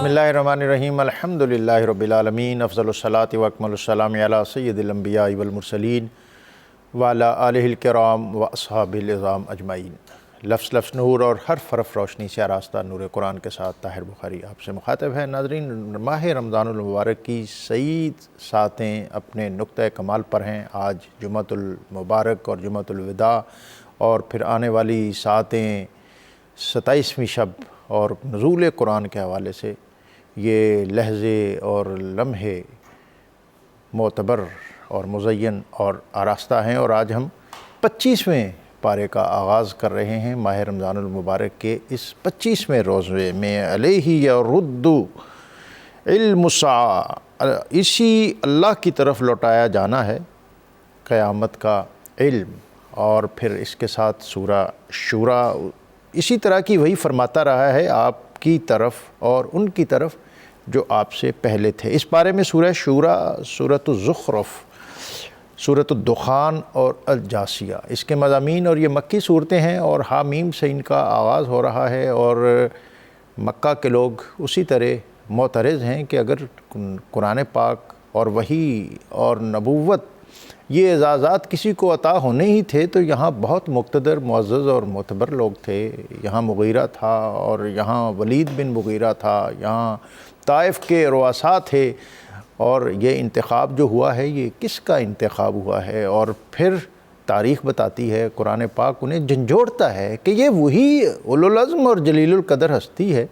اللہ الرحمن الرحیم الحمدللہ رب العالمین افضل الصلاۃ و اکمل السلام علی سید الانبیاء والمرسلین وعلی آلہ الکرام و اصحابہ العظام اجمعین۔ لفظ لفظ نور اور حرف حرف روشنی سے آراستہ نور قرآن کے ساتھ طاہر بخاری آپ سے مخاطب ہے۔ ناظرین، ماہ رمضان المبارک کی سعید ساعتیں اپنے نقطۂ کمال پر ہیں۔ آج جمعۃ المبارک اور جمعۃ الوداع، اور پھر آنے والی ساعتیں 27ویں شب اور نزول قرآن کے حوالے سے یہ لحظے اور لمحے معتبر اور مزین اور آراستہ ہیں، اور آج ہم 25ویں پارے کا آغاز کر رہے ہیں ماہ رمضان المبارک کے اس 25ویں روزے میں۔ علیہ یرد علم الساعہ، اسی اللہ کی طرف لوٹایا جانا ہے قیامت کا علم، اور پھر اس کے ساتھ سورہ شورا اسی طرح کی وہی فرماتا رہا ہے آپ کی طرف اور ان کی طرف جو آپ سے پہلے تھے۔ اس بارے میں سورہ شورا، سورۃ الزخرف، سورۃ الدخان اور الجاثیہ، اس کے مضامین، اور یہ مکی صورتیں ہیں اور حامیم سے ان کا آغاز ہو رہا ہے، اور مکہ کے لوگ اسی طرح معترض ہیں کہ اگر قرآن پاک اور وحی اور نبوت یہ اعزازات کسی کو عطا ہونے ہی تھے تو یہاں بہت مقتدر، معزز اور معتبر لوگ تھے۔ یہاں مغیرہ تھا، اور یہاں ولید بن مغیرہ تھا، یہاں طائف کے رؤساء تھے، اور یہ انتخاب جو ہوا ہے یہ کس کا انتخاب ہوا ہے؟ اور پھر تاریخ بتاتی ہے، قرآن پاک انہیں جھنجھوڑتا ہے کہ یہ وہی اولوالعزم اور جلیل القدر ہستی ہے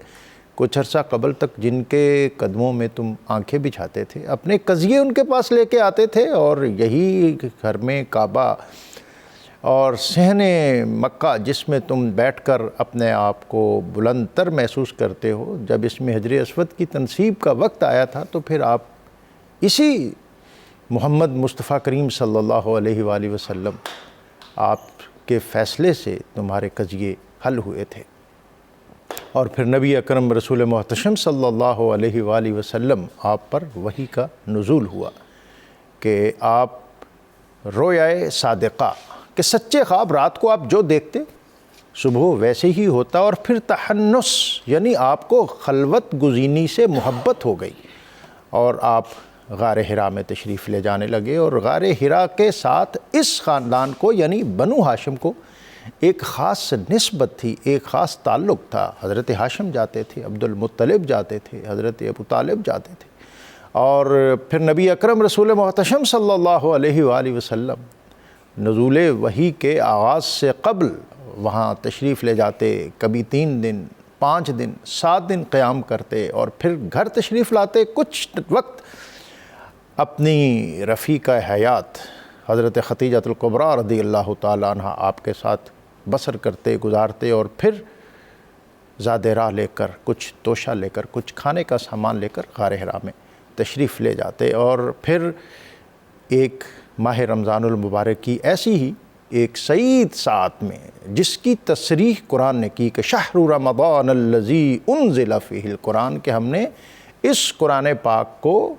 کچھ عرصہ قبل تک جن کے قدموں میں تم آنکھیں بچھاتے تھے، اپنے قضیے ان کے پاس لے کے آتے تھے، اور یہی گھر میں کعبہ اور صحن مکہ جس میں تم بیٹھ کر اپنے آپ کو بلند تر محسوس کرتے ہو، جب اس میں حجر اسود کی تنصیب کا وقت آیا تھا تو پھر آپ اسی محمد مصطفیٰ کریم صلی اللہ علیہ وآلہ وسلم آپ کے فیصلے سے تمہارے قضیے حل ہوئے تھے، اور پھر نبی اکرم رسول محتشم صلی اللہ علیہ وآلہ وسلم آپ پر وحی کا نزول ہوا کہ آپ رویائے صادقہ کہ سچے خواب رات کو آپ جو دیکھتے صبح ویسے ہی ہوتا، اور پھر تحنس یعنی آپ کو خلوت گزینی سے محبت ہو گئی، اور آپ غار حرا میں تشریف لے جانے لگے، اور غار حرا کے ساتھ اس خاندان کو یعنی بنو ہاشم کو ایک خاص نسبت تھی، ایک خاص تعلق تھا۔ حضرت ہاشم جاتے تھے، عبد المطلب جاتے تھے، حضرت ابو طالب جاتے تھے، اور پھر نبی اکرم رسول محتشم صلی اللہ علیہ وآلہ وسلم نزول وحی کے آغاز سے قبل وہاں تشریف لے جاتے، کبھی 3 دن، 5 دن، 7 دن قیام کرتے، اور پھر گھر تشریف لاتے، کچھ وقت اپنی رفیقہ حیات حضرت خدیجہ الکبریٰ رضی اللہ تعالیٰ عنہ آپ کے ساتھ بسر کرتے، گزارتے، اور پھر زاد راہ لے کر، کچھ توشہ لے کر، کچھ کھانے کا سامان لے کر غار حرا میں تشریف لے جاتے، اور پھر ایک ماہ رمضان المبارک کی ایسی ہی ایک سعید ساعت میں جس کی تصریح قرآن نے کی کہ شہر رمضان الذی انزل فیہ القرآن، کہ ہم نے اس قرآن پاک کو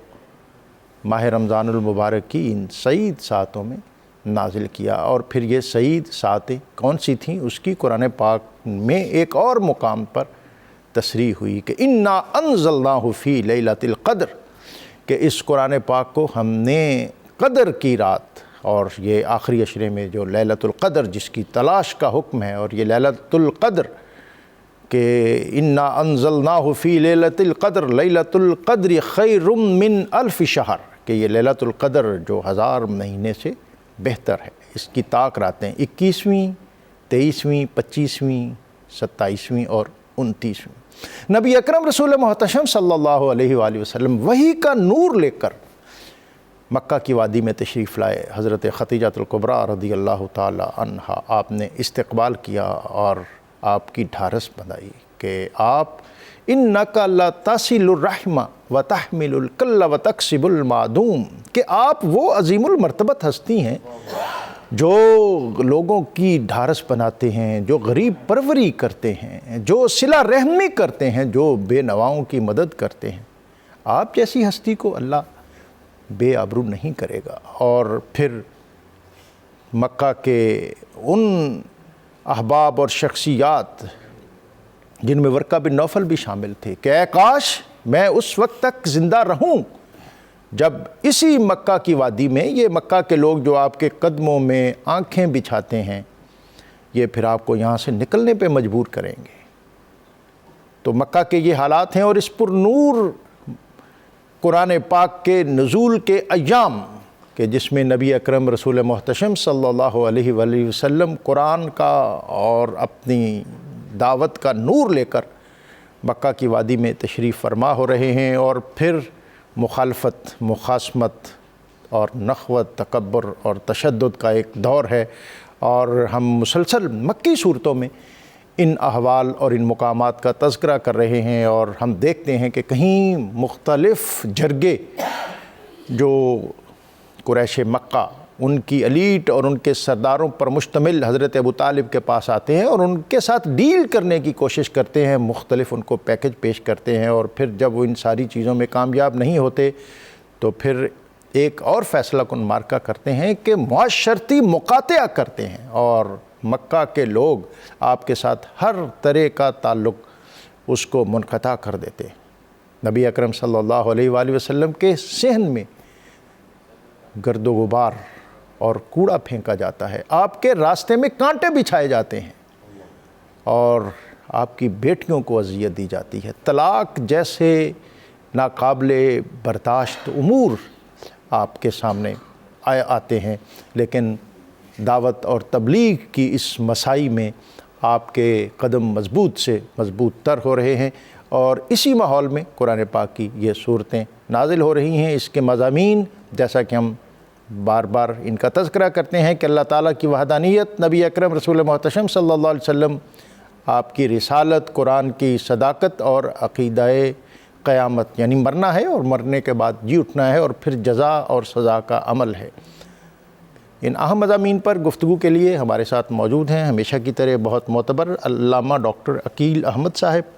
ماہ رمضان المبارک کی ان سعید ساعتوں میں نازل کیا۔ اور پھر یہ سعید ساعتیں کون سی تھیں اس کی قرآن پاک میں ایک اور مقام پر تصریح ہوئی کہ انا انزلناہ فی لیلۃ القدر، کہ اس قرآن پاک کو ہم نے قدر کی رات، اور یہ آخری عشرے میں جو لیلۃ القدر جس کی تلاش کا حکم ہے، اور یہ لیلۃ القدر کہ انا انزلناہ فی لیلۃ القدر لیلۃ القدر خیر من الف شہر، کہ یہ لیلۃ القدر جو 1000 مہینے سے بہتر ہے، اس کی طاق راتیں 21ویں، 23ویں، 25ویں، 27ویں اور 29ویں۔ نبی اکرم رسول محتشم صلی اللہ علیہ وآلہ وسلم وحی کا نور لے کر مکہ کی وادی میں تشریف لائے۔ حضرت خدیجہ الکبریٰ رضی اللہ تعالی عنہا آپ نے استقبال کیا اور آپ کی ڈھارس بندھائی کہ آپ اِنَّکَ لَتَصِلُ الرَّحْمَ وَتَحْمِلُ الْكَلَّ وَتَكْسِبُ الْمَعْدُومَ، کہ آپ وہ عظیم المرتبت ہستی ہیں جو لوگوں کی ڈھارس بناتے ہیں، جو غریب پروری کرتے ہیں، جو صلہ رحمی کرتے ہیں، جو بے نواؤں کی مدد کرتے ہیں۔ آپ جیسی ہستی کو اللہ بے آبرو نہیں کرے گا۔ اور پھر مکہ کے ان احباب اور شخصیات جن میں ورقہ بن نوفل بھی شامل تھے کہ اے کاش میں اس وقت تک زندہ رہوں جب اسی مکہ کی وادی میں یہ مکہ کے لوگ جو آپ کے قدموں میں آنکھیں بچھاتے ہیں یہ پھر آپ کو یہاں سے نکلنے پہ مجبور کریں گے۔ تو مکہ کے یہ حالات ہیں، اور اس پر نور قرآن پاک کے نزول کے ایام کہ جس میں نبی اکرم رسول محتشم صلی اللہ علیہ وآلہ وسلم قرآن کا اور اپنی دعوت کا نور لے کر مکہ کی وادی میں تشریف فرما ہو رہے ہیں، اور پھر مخالفت، مخاصمت اور نخوت، تکبر اور تشدد کا ایک دور ہے، اور ہم مسلسل مکی صورتوں میں ان احوال اور ان مقامات کا تذکرہ کر رہے ہیں، اور ہم دیکھتے ہیں کہ کہیں مختلف جرگے جو قریش مکہ ان کی ایلیٹ اور ان کے سرداروں پر مشتمل حضرت ابو طالب کے پاس آتے ہیں اور ان کے ساتھ ڈیل کرنے کی کوشش کرتے ہیں، مختلف ان کو پیکج پیش کرتے ہیں، اور پھر جب وہ ان ساری چیزوں میں کامیاب نہیں ہوتے تو پھر ایک اور فیصلہ کن مارکہ کرتے ہیں کہ معاشرتی مقاطعہ کرتے ہیں، اور مکہ کے لوگ آپ کے ساتھ ہر طرح کا تعلق اس کو منقطع کر دیتے ہیں۔ نبی اکرم صلی اللہ علیہ وآلہ وسلم کے صحن میں گرد و غبار اور کوڑا پھینکا جاتا ہے، آپ کے راستے میں کانٹے بچھائے جاتے ہیں، اور آپ کی بیٹیوں کو اذیت دی جاتی ہے۔ طلاق جیسے ناقابل برداشت امور آپ کے سامنے آتے ہیں، لیکن دعوت اور تبلیغ کی اس مساعی میں آپ کے قدم مضبوط سے مضبوط تر ہو رہے ہیں، اور اسی ماحول میں قرآن پاک کی یہ صورتیں نازل ہو رہی ہیں۔ اس کے مضامین جیسا کہ ہم بار بار ان کا تذکرہ کرتے ہیں کہ اللہ تعالیٰ کی وحدانیت، نبی اکرم رسول محتشم صلی اللہ علیہ وسلم، آپ کی رسالت، قرآن کی صداقت اور عقیدہ قیامت، یعنی مرنا ہے اور مرنے کے بعد جی اٹھنا ہے، اور پھر جزا اور سزا کا عمل ہے۔ ان اہم مضامین پر گفتگو کے لیے ہمارے ساتھ موجود ہیں ہمیشہ کی طرح بہت معتبر علامہ ڈاکٹر عقیل احمد صاحب،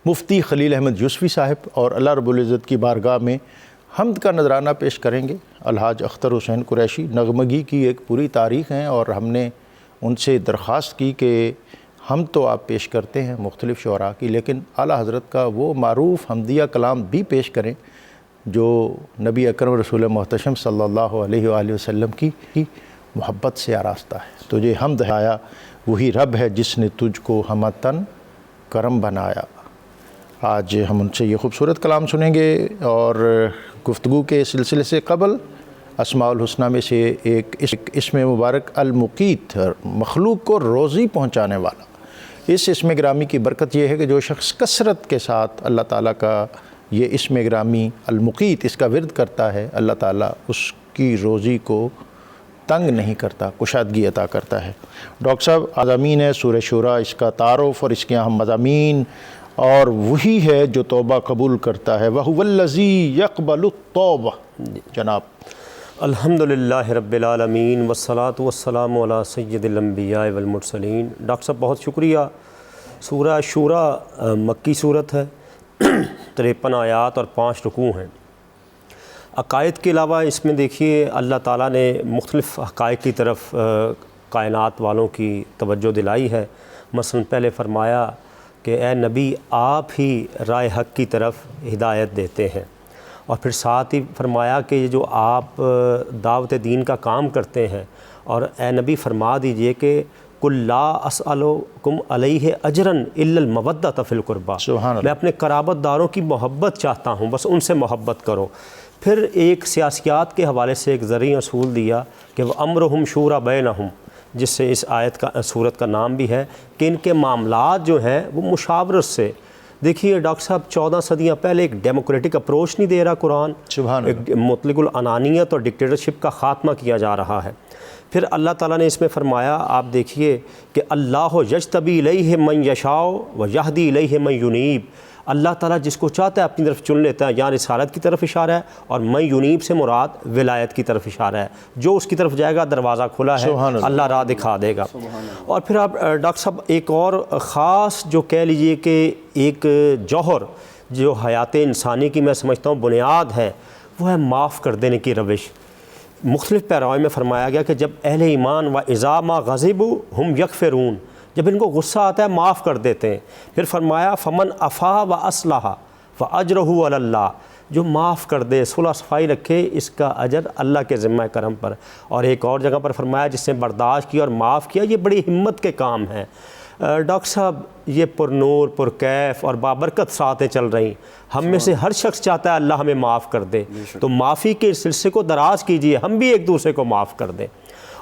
مفتی خلیل احمد یوسفی صاحب، اور اللہ رب العزت کی بارگاہ میں حمد کا نذرانہ پیش کریں گے الحاج اختر حسین قریشی۔ نغمگی کی ایک پوری تاریخ ہیں، اور ہم نے ان سے درخواست کی کہ ہم تو آپ پیش کرتے ہیں مختلف شعراء کی، لیکن اعلیٰ حضرت کا وہ معروف حمدیہ کلام بھی پیش کریں جو نبی اکرم رسول محتشم صلی اللہ علیہ وآلہ وسلم کی محبت سے آراستہ ہے۔ تجھے حمد آیا وہی رب ہے جس نے تجھ کو ہمتن کرم بنایا۔ آج ہم ان سے یہ خوبصورت کلام سنیں گے، اور گفتگو کے سلسلے سے قبل اسماء الحسنہ میں سے ایک اسم مبارک المقیت، مخلوق کو روزی پہنچانے والا۔ اس اسم گرامی کی برکت یہ ہے کہ جو شخص کثرت کے ساتھ اللہ تعالیٰ کا یہ اسم گرامی المقیت اس کا ورد کرتا ہے، اللہ تعالیٰ اس کی روزی کو تنگ نہیں کرتا، کشادگی عطا کرتا ہے۔ ڈاکٹر صاحب، مضامین ہے سورہ شورا، اس کا تعارف اور اس کے اہم مضامین، اور وہی ہے جو توبہ قبول کرتا ہے، وَهُوَ الَّذِي يَقْبَلُ التَّوْبَةَ۔ جناب الحمدللہ رب العالمین والصلاة والسلام علی سید الانبیاء والمرسلین۔ ڈاکٹر صاحب بہت شکریہ۔ سورہ شورا مکی صورت ہے، 53 آیات اور 5 رکوع ہیں۔ عقائد کے علاوہ اس میں دیکھیے اللہ تعالیٰ نے مختلف حقائق کی طرف کائنات والوں کی توجہ دلائی ہے۔ مثلا پہلے فرمایا کہ اے نبی آپ ہی راہ حق کی طرف ہدایت دیتے ہیں، اور پھر ساتھ ہی فرمایا کہ یہ جو آپ دعوت دین کا کام کرتے ہیں، اور اے نبی فرما دیجئے کہ قُلْ لَا أَسْأَلُكُمْ عَلَيْهِ أَجْرًا إِلَّا الْمَوَدَّةَ فِي الْقُرْبَى، میں اپنے قرابت داروں کی محبت چاہتا ہوں، بس ان سے محبت کرو۔ پھر ایک سیاسیات کے حوالے سے ایک زرعی اصول دیا کہ وَأَمْرُهُمْ شُورَى بَيْنَهُمْ، جس سے اس آیت کا صورت کا نام بھی ہے کہ ان کے معاملات جو ہیں وہ مشاورت سے۔ دیکھیے ڈاکٹر صاحب 14 صدیاں پہلے ایک ڈیموکریٹک اپروچ نہیں دے رہا قرآن، ایک مطلق العنانیت اور ڈکٹیٹرشپ کا خاتمہ کیا جا رہا ہے۔ پھر اللہ تعالیٰ نے اس میں فرمایا، آپ دیکھیے کہ اللہ یجتبی الیہ من یشاء ویہدی الیہ من ینیب، اللہ تعالیٰ جس کو چاہتا ہے اپنی طرف چن لیتا ہے، یہاں رسالت کی طرف اشارہ ہے، اور من ینیب سے مراد ولایت کی طرف اشارہ ہے، جو اس کی طرف جائے گا دروازہ کھلا ہے، اللہ راہ دکھا دے گا۔ اور پھر آپ ڈاکٹر صاحب ایک اور خاص جو کہہ لیجئے کہ ایک جوہر جو حیات انسانی کی میں سمجھتا ہوں بنیاد ہے، وہ ہے معاف کر دینے کی روش۔ مختلف پیراؤں میں فرمایا گیا کہ جب اہل ایمان وَإِذَا مَا غَضِبُوا هُمْ يَغْفِرُونَ، جب ان کو غصہ آتا ہے معاف کر دیتے ہیں۔ پھر فرمایا فَمَنْ عَفَا وَأَصْلَحَ، فَأَجْرُهُ عَلَى اللَّهِ، جو معاف کر دے، صلح صفائی رکھے، اس کا اجر اللہ کے ذمہ کرم پر۔ اور ایک اور جگہ پر فرمایا جس نے برداشت کیا اور معاف کیا، یہ بڑی ہمت کے کام ہیں۔ ڈاکٹر صاحب یہ پر نور پر کیف اور بابرکت ساتیں چل رہی، ہم میں سے ہر شخص چاہتا ہے اللہ ہمیں معاف کر دے، تو معافی کے سلسلے کو دراز کیجئے، ہم بھی ایک دوسرے کو معاف کر دیں۔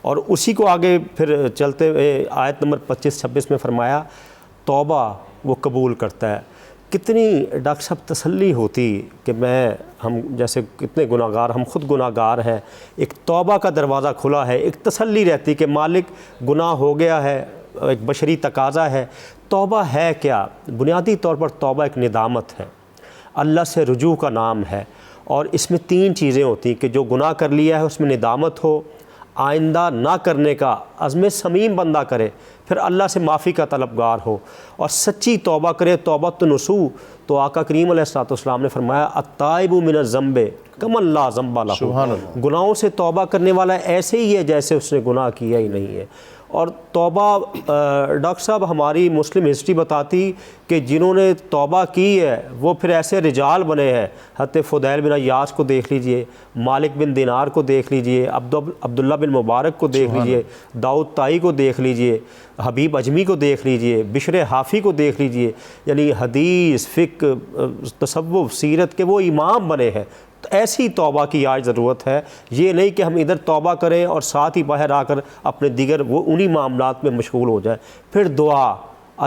اور اسی کو آگے پھر چلتے ہوئے آیت نمبر 25-26 میں فرمایا توبہ وہ قبول کرتا ہے۔ کتنی ڈاکٹر صاحب تسلی ہوتی کہ ہم جیسے کتنے گناہ گار، ہم خود گناہ گار ہیں، ایک توبہ کا دروازہ کھلا ہے، ایک تسلی رہتی کہ مالک گناہ ہو گیا ہے، ایک بشری تقاضا ہے۔ توبہ ہے کیا؟ بنیادی طور پر توبہ ایک ندامت ہے، اللہ سے رجوع کا نام ہے، اور اس میں 3 چیزیں ہوتی ہیں کہ جو گناہ کر لیا ہے اس میں ندامت ہو، آئندہ نہ کرنے کا عزم صمیم بندہ کرے، پھر اللہ سے معافی کا طلبگار ہو، اور سچی توبہ کرے، توبۃ نصوح۔ تو آقا کریم علیہ الصلوۃ والسلام نے فرمایا التائب من الذنب کمن لا ذنب لہ، سبحان اللہ۔ گناہوں سے توبہ کرنے والا ایسے ہی ہے جیسے اس نے گناہ کیا ہی نہیں ہے۔ اور توبہ ڈاکٹر صاحب ہماری مسلم ہسٹری بتاتی کہ جنہوں نے توبہ کی ہے وہ پھر ایسے رجال بنے ہیں، حضرت فضیل بن عیاض کو دیکھ لیجئے، مالک بن دینار کو دیکھ لیجئے، عبداللہ بن مبارک کو دیکھ لیجئے، داؤد طائی کو دیکھ لیجئے، حبیب اجمی کو دیکھ لیجئے، بشر حافی کو دیکھ لیجئے، یعنی حدیث، فقہ، تصوف، سیرت کے وہ امام بنے ہیں۔ تو ایسی توبہ کی آج ضرورت ہے، یہ نہیں کہ ہم ادھر توبہ کریں اور ساتھ ہی باہر آ کر اپنے دیگر وہ انہی معاملات میں مشغول ہو جائیں۔ پھر دعا،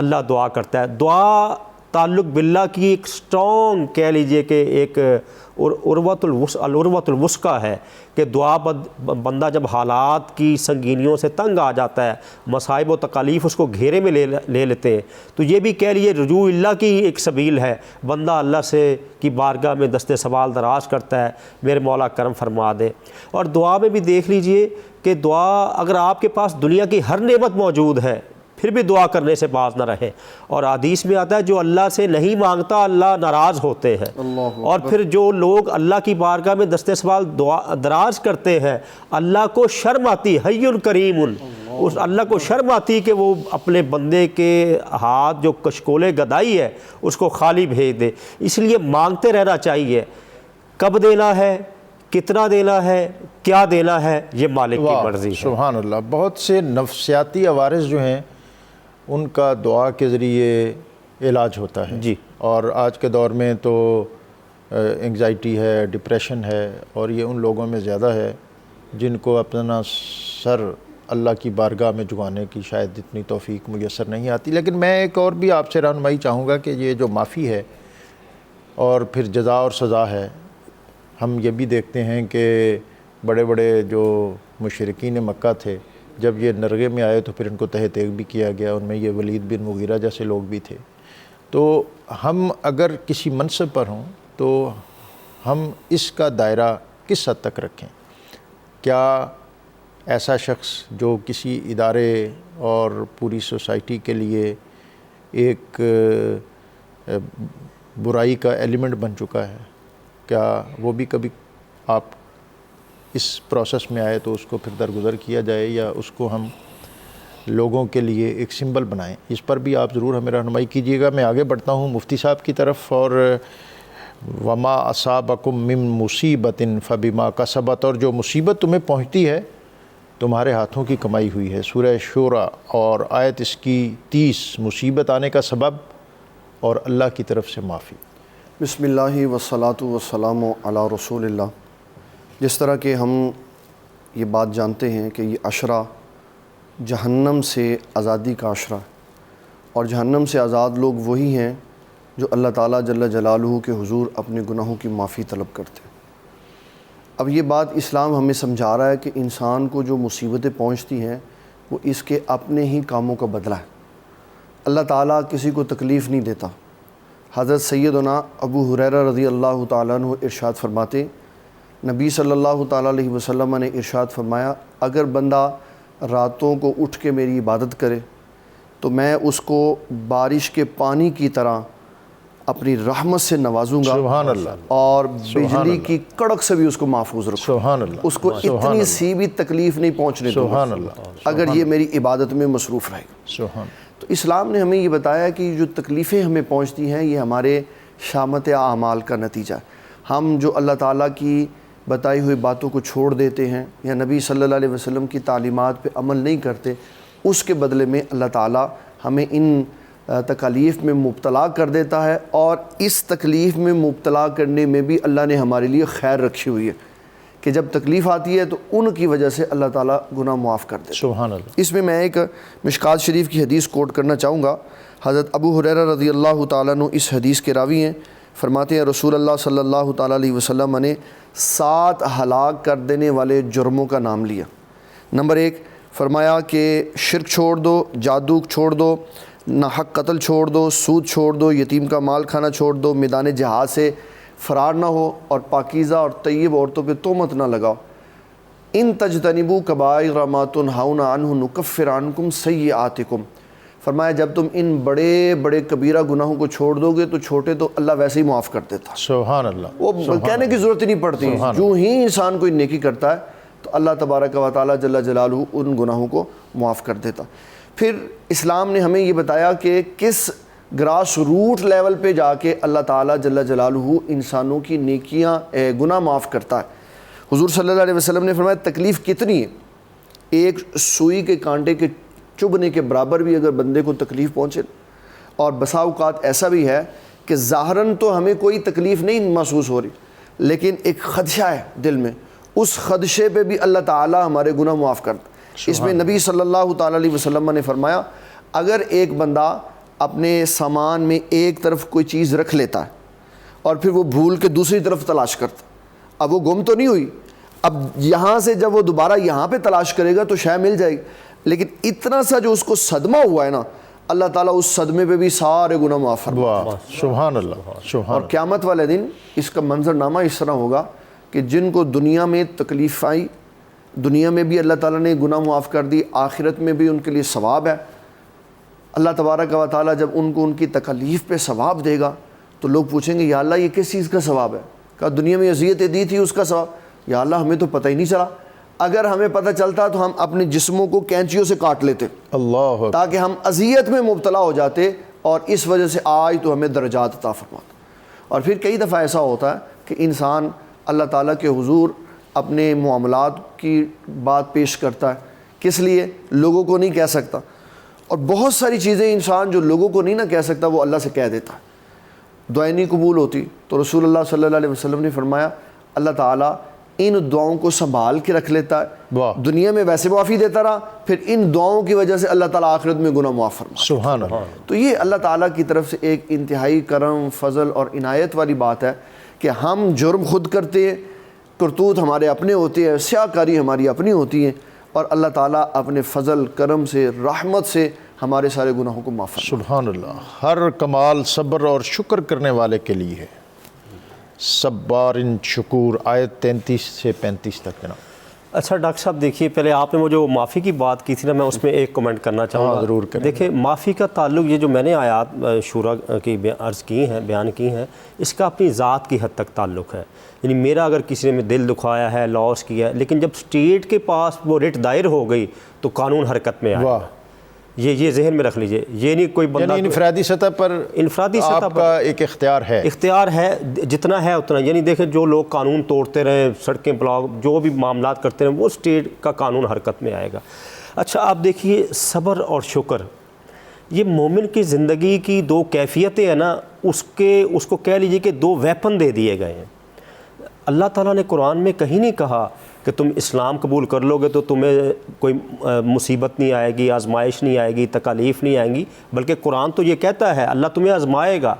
اللہ دعا کرتا ہے، دعا تعلق باللہ کی ایک سٹرونگ کہہ لیجئے کہ ایک عروۃ الوثقیٰ ہے کہ دعا بندہ جب حالات کی سنگینیوں سے تنگ آ جاتا ہے، مصائب و تکالیف اس کو گھیرے میں لے لیتے ہیں، تو یہ بھی کہہ لیجئے رجوع اللہ کی ایک سبیل ہے، بندہ اللہ سے کی بارگاہ میں دست سوال دراز کرتا ہے میرے مولا کرم فرما دے۔ اور دعا میں بھی دیکھ لیجئے کہ دعا اگر آپ کے پاس دنیا کی ہر نعمت موجود ہے پھر بھی دعا کرنے سے باز نہ رہے، اور حدیث میں آتا ہے جو اللہ سے نہیں مانگتا اللہ ناراض ہوتے ہیں، اور پھر جو لوگ اللہ کی بارگاہ میں دست سوال دراز کرتے ہیں اللہ کو شرم آتی، حی کریم، اس اللہ کو شرم آتی کہ وہ اپنے بندے کے ہاتھ جو کشکول گدائی ہے اس کو خالی بھیج دے۔ اس لیے مانگتے رہنا چاہیے، کب دینا ہے، کتنا دینا ہے، کیا دینا ہے، یہ مالک کی مرضی ہے۔ سبحان اللہ۔ بہت سے نفسیاتی عوارض جو ہیں ان کا دعا کے ذریعے علاج ہوتا ہے جی، اور آج کے دور میں تو انگزائٹی ہے، ڈپریشن ہے، اور یہ ان لوگوں میں زیادہ ہے جن کو اپنا سر اللہ کی بارگاہ میں جھکانے کی شاید اتنی توفیق میسر نہیں آتی۔ لیکن میں ایک اور بھی آپ سے رہنمائی چاہوں گا کہ یہ جو معافی ہے اور پھر جزا اور سزا ہے، ہم یہ بھی دیکھتے ہیں کہ بڑے بڑے جو مشرکین مکہ تھے جب یہ نرغے میں آئے تو پھر ان کو تہ تیغ بھی کیا گیا، ان میں یہ ولید بن مغیرہ جیسے لوگ بھی تھے۔ تو ہم اگر کسی منصب پر ہوں تو ہم اس کا دائرہ کس حد تک رکھیں؟ کیا ایسا شخص جو کسی ادارے اور پوری سوسائٹی کے لیے ایک برائی کا ایلیمنٹ بن چکا ہے، کیا وہ بھی کبھی آپ اس پروسیس میں آئے تو اس کو پھر درگزر کیا جائے، یا اس کو ہم لوگوں کے لیے ایک سمبل بنائیں؟ اس پر بھی آپ ضرور ہمیں رہنمائی کیجیے گا۔ میں آگے بڑھتا ہوں مفتی صاحب کی طرف، اور وما اصابکم من مصیبت فبما کسبت، اور جو مصیبت تمہیں پہنچتی ہے تمہارے ہاتھوں کی کمائی ہوئی ہے۔ سورہ شورى اور آیت اس کی 30، مصیبت آنے کا سبب اور اللہ کی طرف سے معافی۔ بسم اللہ والصلاۃ والسلام علی رسول اللہ۔ جس طرح کہ ہم یہ بات جانتے ہیں کہ یہ عشرہ جہنم سے آزادی کا عشرہ ہے، اور جہنم سے آزاد لوگ وہی ہیں جو اللہ تعالیٰ جل جلالہ کے حضور اپنے گناہوں کی معافی طلب کرتے ہیں۔ اب یہ بات اسلام ہمیں سمجھا رہا ہے کہ انسان کو جو مصیبتیں پہنچتی ہیں وہ اس کے اپنے ہی کاموں کا بدلہ ہے، اللہ تعالیٰ کسی کو تکلیف نہیں دیتا۔ حضرت سیدنا ابو ہریرہ رضی اللہ تعالیٰ عنہ ارشاد فرماتے، نبی صلی اللہ تعالیٰ علیہ وسلم نے ارشاد فرمایا اگر بندہ راتوں کو اٹھ کے میری عبادت کرے تو میں اس کو بارش کے پانی کی طرح اپنی رحمت سے نوازوں گا، سبحان اللہ، اور بجلی کی کڑک سے بھی اس کو محفوظ رکھوں، سبحان اللہ، اس کو اتنی سی بھی تکلیف نہیں پہنچنے دوں سبحان اللہ، اگر یہ میری عبادت میں مصروف رہے گا۔ سبحان۔ تو اسلام نے ہمیں یہ بتایا کہ جو تکلیفیں ہمیں پہنچتی ہیں یہ ہمارے شامت اعمال کا نتیجہ ہے۔ ہم جو اللہ تعالیٰ کی بتائی ہوئی باتوں کو چھوڑ دیتے ہیں یا نبی صلی اللہ علیہ وسلم کی تعلیمات پہ عمل نہیں کرتے، اس کے بدلے میں اللہ تعالیٰ ہمیں ان تکالیف میں مبتلا کر دیتا ہے، اور اس تکلیف میں مبتلا کرنے میں بھی اللہ نے ہمارے لیے خیر رکھی ہوئی ہے کہ جب تکلیف آتی ہے تو ان کی وجہ سے اللہ تعالیٰ گناہ معاف کر دیتا ہے۔ سبحان اللہ۔ اس میں ایک مشکات شریف کی حدیث کوٹ کرنا چاہوں گا۔ حضرت ابو ہریرہ رضی اللہ تعالیٰ عنہ اس حدیث کے راوی ہیں، فرماتے ہیں رسول اللہ صلی اللہ تعالیٰ علیہ وسلم نے 7 ہلاک کر دینے والے جرموں کا نام لیا۔ نمبر 1 فرمایا کہ شرک چھوڑ دو، جادو چھوڑ دو، ناحق قتل چھوڑ دو، سود چھوڑ دو، یتیم کا مال کھانا چھوڑ دو، میدان جہاد سے فرار نہ ہو، اور پاکیزہ اور طیب عورتوں پہ تہمت نہ لگاؤ۔ ان تجتنبوا کبائر ما تنہون عنہ نکفر عنکم سیئاتکم، فرمایا جب تم ان بڑے بڑے کبیرہ گناہوں کو چھوڑ دو گے تو چھوٹے تو اللہ ویسے ہی معاف کر دیتا۔ سبحان اللہ۔ وہ کہنے کی ضرورت ہی نہیں پڑتی، جو ہی انسان کوئی نیکی کرتا ہے تو اللہ تبارک و تعالیٰ جل جلالہ ان گناہوں کو معاف کر دیتا۔ پھر اسلام نے ہمیں یہ بتایا کہ کس گراس روٹ لیول پہ جا کے اللہ تعالیٰ جل جلالہ انسانوں کی نیکیاں گناہ معاف کرتا ہے۔ حضور صلی اللہ علیہ وسلم نے فرمایا تکلیف کتنی ہے، ایک سوئی کے کانٹے کے چبھنے کے برابر بھی اگر بندے کو تکلیف پہنچے، اور بسا اوقات ایسا بھی ہے کہ ظاہراً تو ہمیں کوئی تکلیف نہیں محسوس ہو رہی، لیکن ایک خدشہ ہے دل میں، اس خدشے پہ بھی اللہ تعالیٰ ہمارے گناہ معاف کرتا۔ اس میں نبی صلی اللہ تعالیٰ علیہ وسلم نے فرمایا اگر ایک بندہ اپنے سامان میں ایک طرف کوئی چیز رکھ لیتا ہے اور پھر وہ بھول کے دوسری طرف تلاش کرتا، اب وہ گم تو نہیں ہوئی، اب یہاں سے جب وہ دوبارہ یہاں پہ تلاش کرے گا تو شاید مل جائے گی، لیکن اتنا سا جو اس کو صدمہ ہوا ہے نا، اللہ تعالیٰ اس صدمے پہ بھی سارے گناہ معاف فرماتا ہے۔ سبحان اللہ، سبحان اور قیامت والے دن اس کا منظرنامہ اس طرح ہوگا کہ جن کو دنیا میں تکلیف آئی، دنیا میں بھی اللہ تعالیٰ نے گناہ معاف کر دی، آخرت میں بھی ان کے لیے ثواب ہے۔ اللہ تبارک و تعالیٰ جب ان کو ان کی تکلیف پہ ثواب دے گا تو لوگ پوچھیں گے یا اللہ یہ کس چیز کا ثواب ہے؟ کہا دنیا میں اذیتیں دی تھی اس کا ثواب۔ یا اللہ ہمیں تو پتہ ہی نہیں چلا، اگر ہمیں پتہ چلتا تو ہم اپنے جسموں کو کینچیوں سے کاٹ لیتے اللہ، تاکہ ہم اذیت میں مبتلا ہو جاتے، اور اس وجہ سے آج تو ہمیں درجات عطا فرماتا۔ اور پھر کئی دفعہ ایسا ہوتا ہے کہ انسان اللہ تعالیٰ کے حضور اپنے معاملات کی بات پیش کرتا ہے، کس لیے لوگوں کو نہیں کہہ سکتا، اور بہت ساری چیزیں انسان جو لوگوں کو نہیں نہ کہہ سکتا وہ اللہ سے کہہ دیتا ہے، دعائیں نہیں قبول ہوتی، تو رسول اللہ صلی اللہ علیہ وسلم نے فرمایا اللہ تعالیٰ ان دعاؤں کو سنبھال کے رکھ لیتا ہے، دنیا میں ویسے معافی دیتا رہا، پھر ان دعاؤں کی وجہ سے اللہ تعالیٰ آخرت میں گناہ معاف فرماتا۔ سبحان اللہ۔ تو یہ اللہ تعالیٰ کی طرف سے ایک انتہائی کرم، فضل اور عنایت والی بات ہے کہ ہم جرم خود کرتے ہیں، کرتوت ہمارے اپنے ہوتے ہیں، سیاہ کاری ہماری اپنی ہوتی ہیں، اور اللہ تعالیٰ اپنے فضل، کرم سے، رحمت سے ہمارے سارے گناہوں کو معاف فرماتا ہے۔ سبحان اللہ۔ ہر کمال صبر اور شکر کرنے والے کے لیے ہے۔ صبارن شکور، آیت 33 سے 35 تک جناب۔ اچھا ڈاکٹر صاحب دیکھیے، پہلے آپ نے وہ جو معافی کی بات کی تھی نا، میں اس میں ایک کمنٹ کرنا چاہوں گا۔ ضرور کریں۔ دیکھیں معافی کا تعلق، یہ جو میں نے آیات شورا کی عرض کی ہیں، بیان کی ہیں، اس کا اپنی ذات کی حد تک تعلق ہے۔ یعنی میرا اگر کسی نے دل دکھایا ہے، لاس کیا ہے، لیکن جب اسٹیٹ کے پاس وہ ریٹ دائر ہو گئی تو قانون حرکت میں آئے گا۔ یہ ذہن میں رکھ لیجئے، یہ نہیں کوئی بندہ یعنی انفرادی سطح پر آپ کا ایک اختیار ہے، جتنا ہے اتنا۔ یعنی دیکھیں جو لوگ قانون توڑتے رہے، سڑکیں بلاک، جو بھی معاملات کرتے رہے، وہ اسٹیٹ کا قانون حرکت میں آئے گا۔ اچھا آپ دیکھیے صبر اور شکر، یہ مومن کی زندگی کی دو کیفیتیں ہیں نا، اس کو کہہ لیجئے کہ دو ویپن دے دیے گئے ہیں۔ اللہ تعالیٰ نے قرآن میں کہیں نہیں کہا کہ تم اسلام قبول کر لو گے تو تمہیں کوئی مصیبت نہیں آئے گی، آزمائش نہیں آئے گی، تکالیف نہیں آئیں گی، بلکہ قرآن تو یہ کہتا ہے اللہ تمہیں آزمائے گا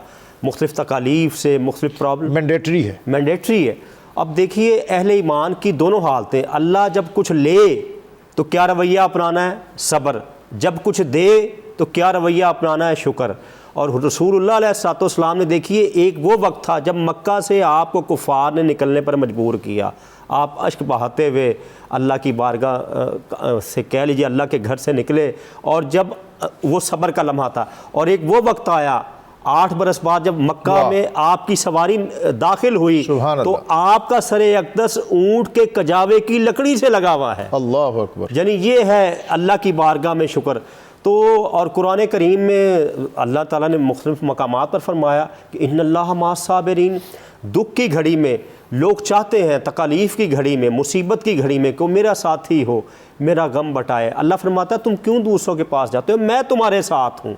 مختلف تکالیف سے، مختلف پرابلم، مینڈیٹری ہے۔ اب دیکھیے اہل ایمان کی دونوں حالتیں، اللہ جب کچھ لے تو کیا رویہ اپنانا ہے؟ صبر، جب کچھ دے تو کیا رویہ اپنانا ہے؟ شکر۔ اور رسول اللہ علیہ السلام نے دیکھیے ایک وہ وقت تھا جب مکہ سے آپ کو کفار نے نکلنے پر مجبور کیا، آپ اشک بہاتے ہوئے اللہ کی بارگاہ سے کہہ لیجیے اللہ کے گھر سے نکلے، اور جب وہ صبر کا لمحہ تھا۔ اور ایک وہ وقت آیا 8 برس بعد جب مکہ میں آپ کی سواری داخل ہوئی تو آپ کا سر اقدس اونٹ کے کجاوے کی لکڑی سے لگا ہوا ہے۔ اللہ اکبر۔ یعنی یہ ہے اللہ کی بارگاہ میں شکر۔ تو اور قرآن کریم میں اللہ تعالیٰ نے مختلف مقامات پر فرمایا کہ ان اللہ مع الصابرین، دکھ کی گھڑی میں لوگ چاہتے ہیں، تکالیف کی گھڑی میں، مصیبت کی گھڑی میں کہ میرا ساتھی ہو، میرا غم بٹائے۔ اللہ فرماتا ہے تم کیوں دوسروں کے پاس جاتے ہو، میں تمہارے ساتھ ہوں،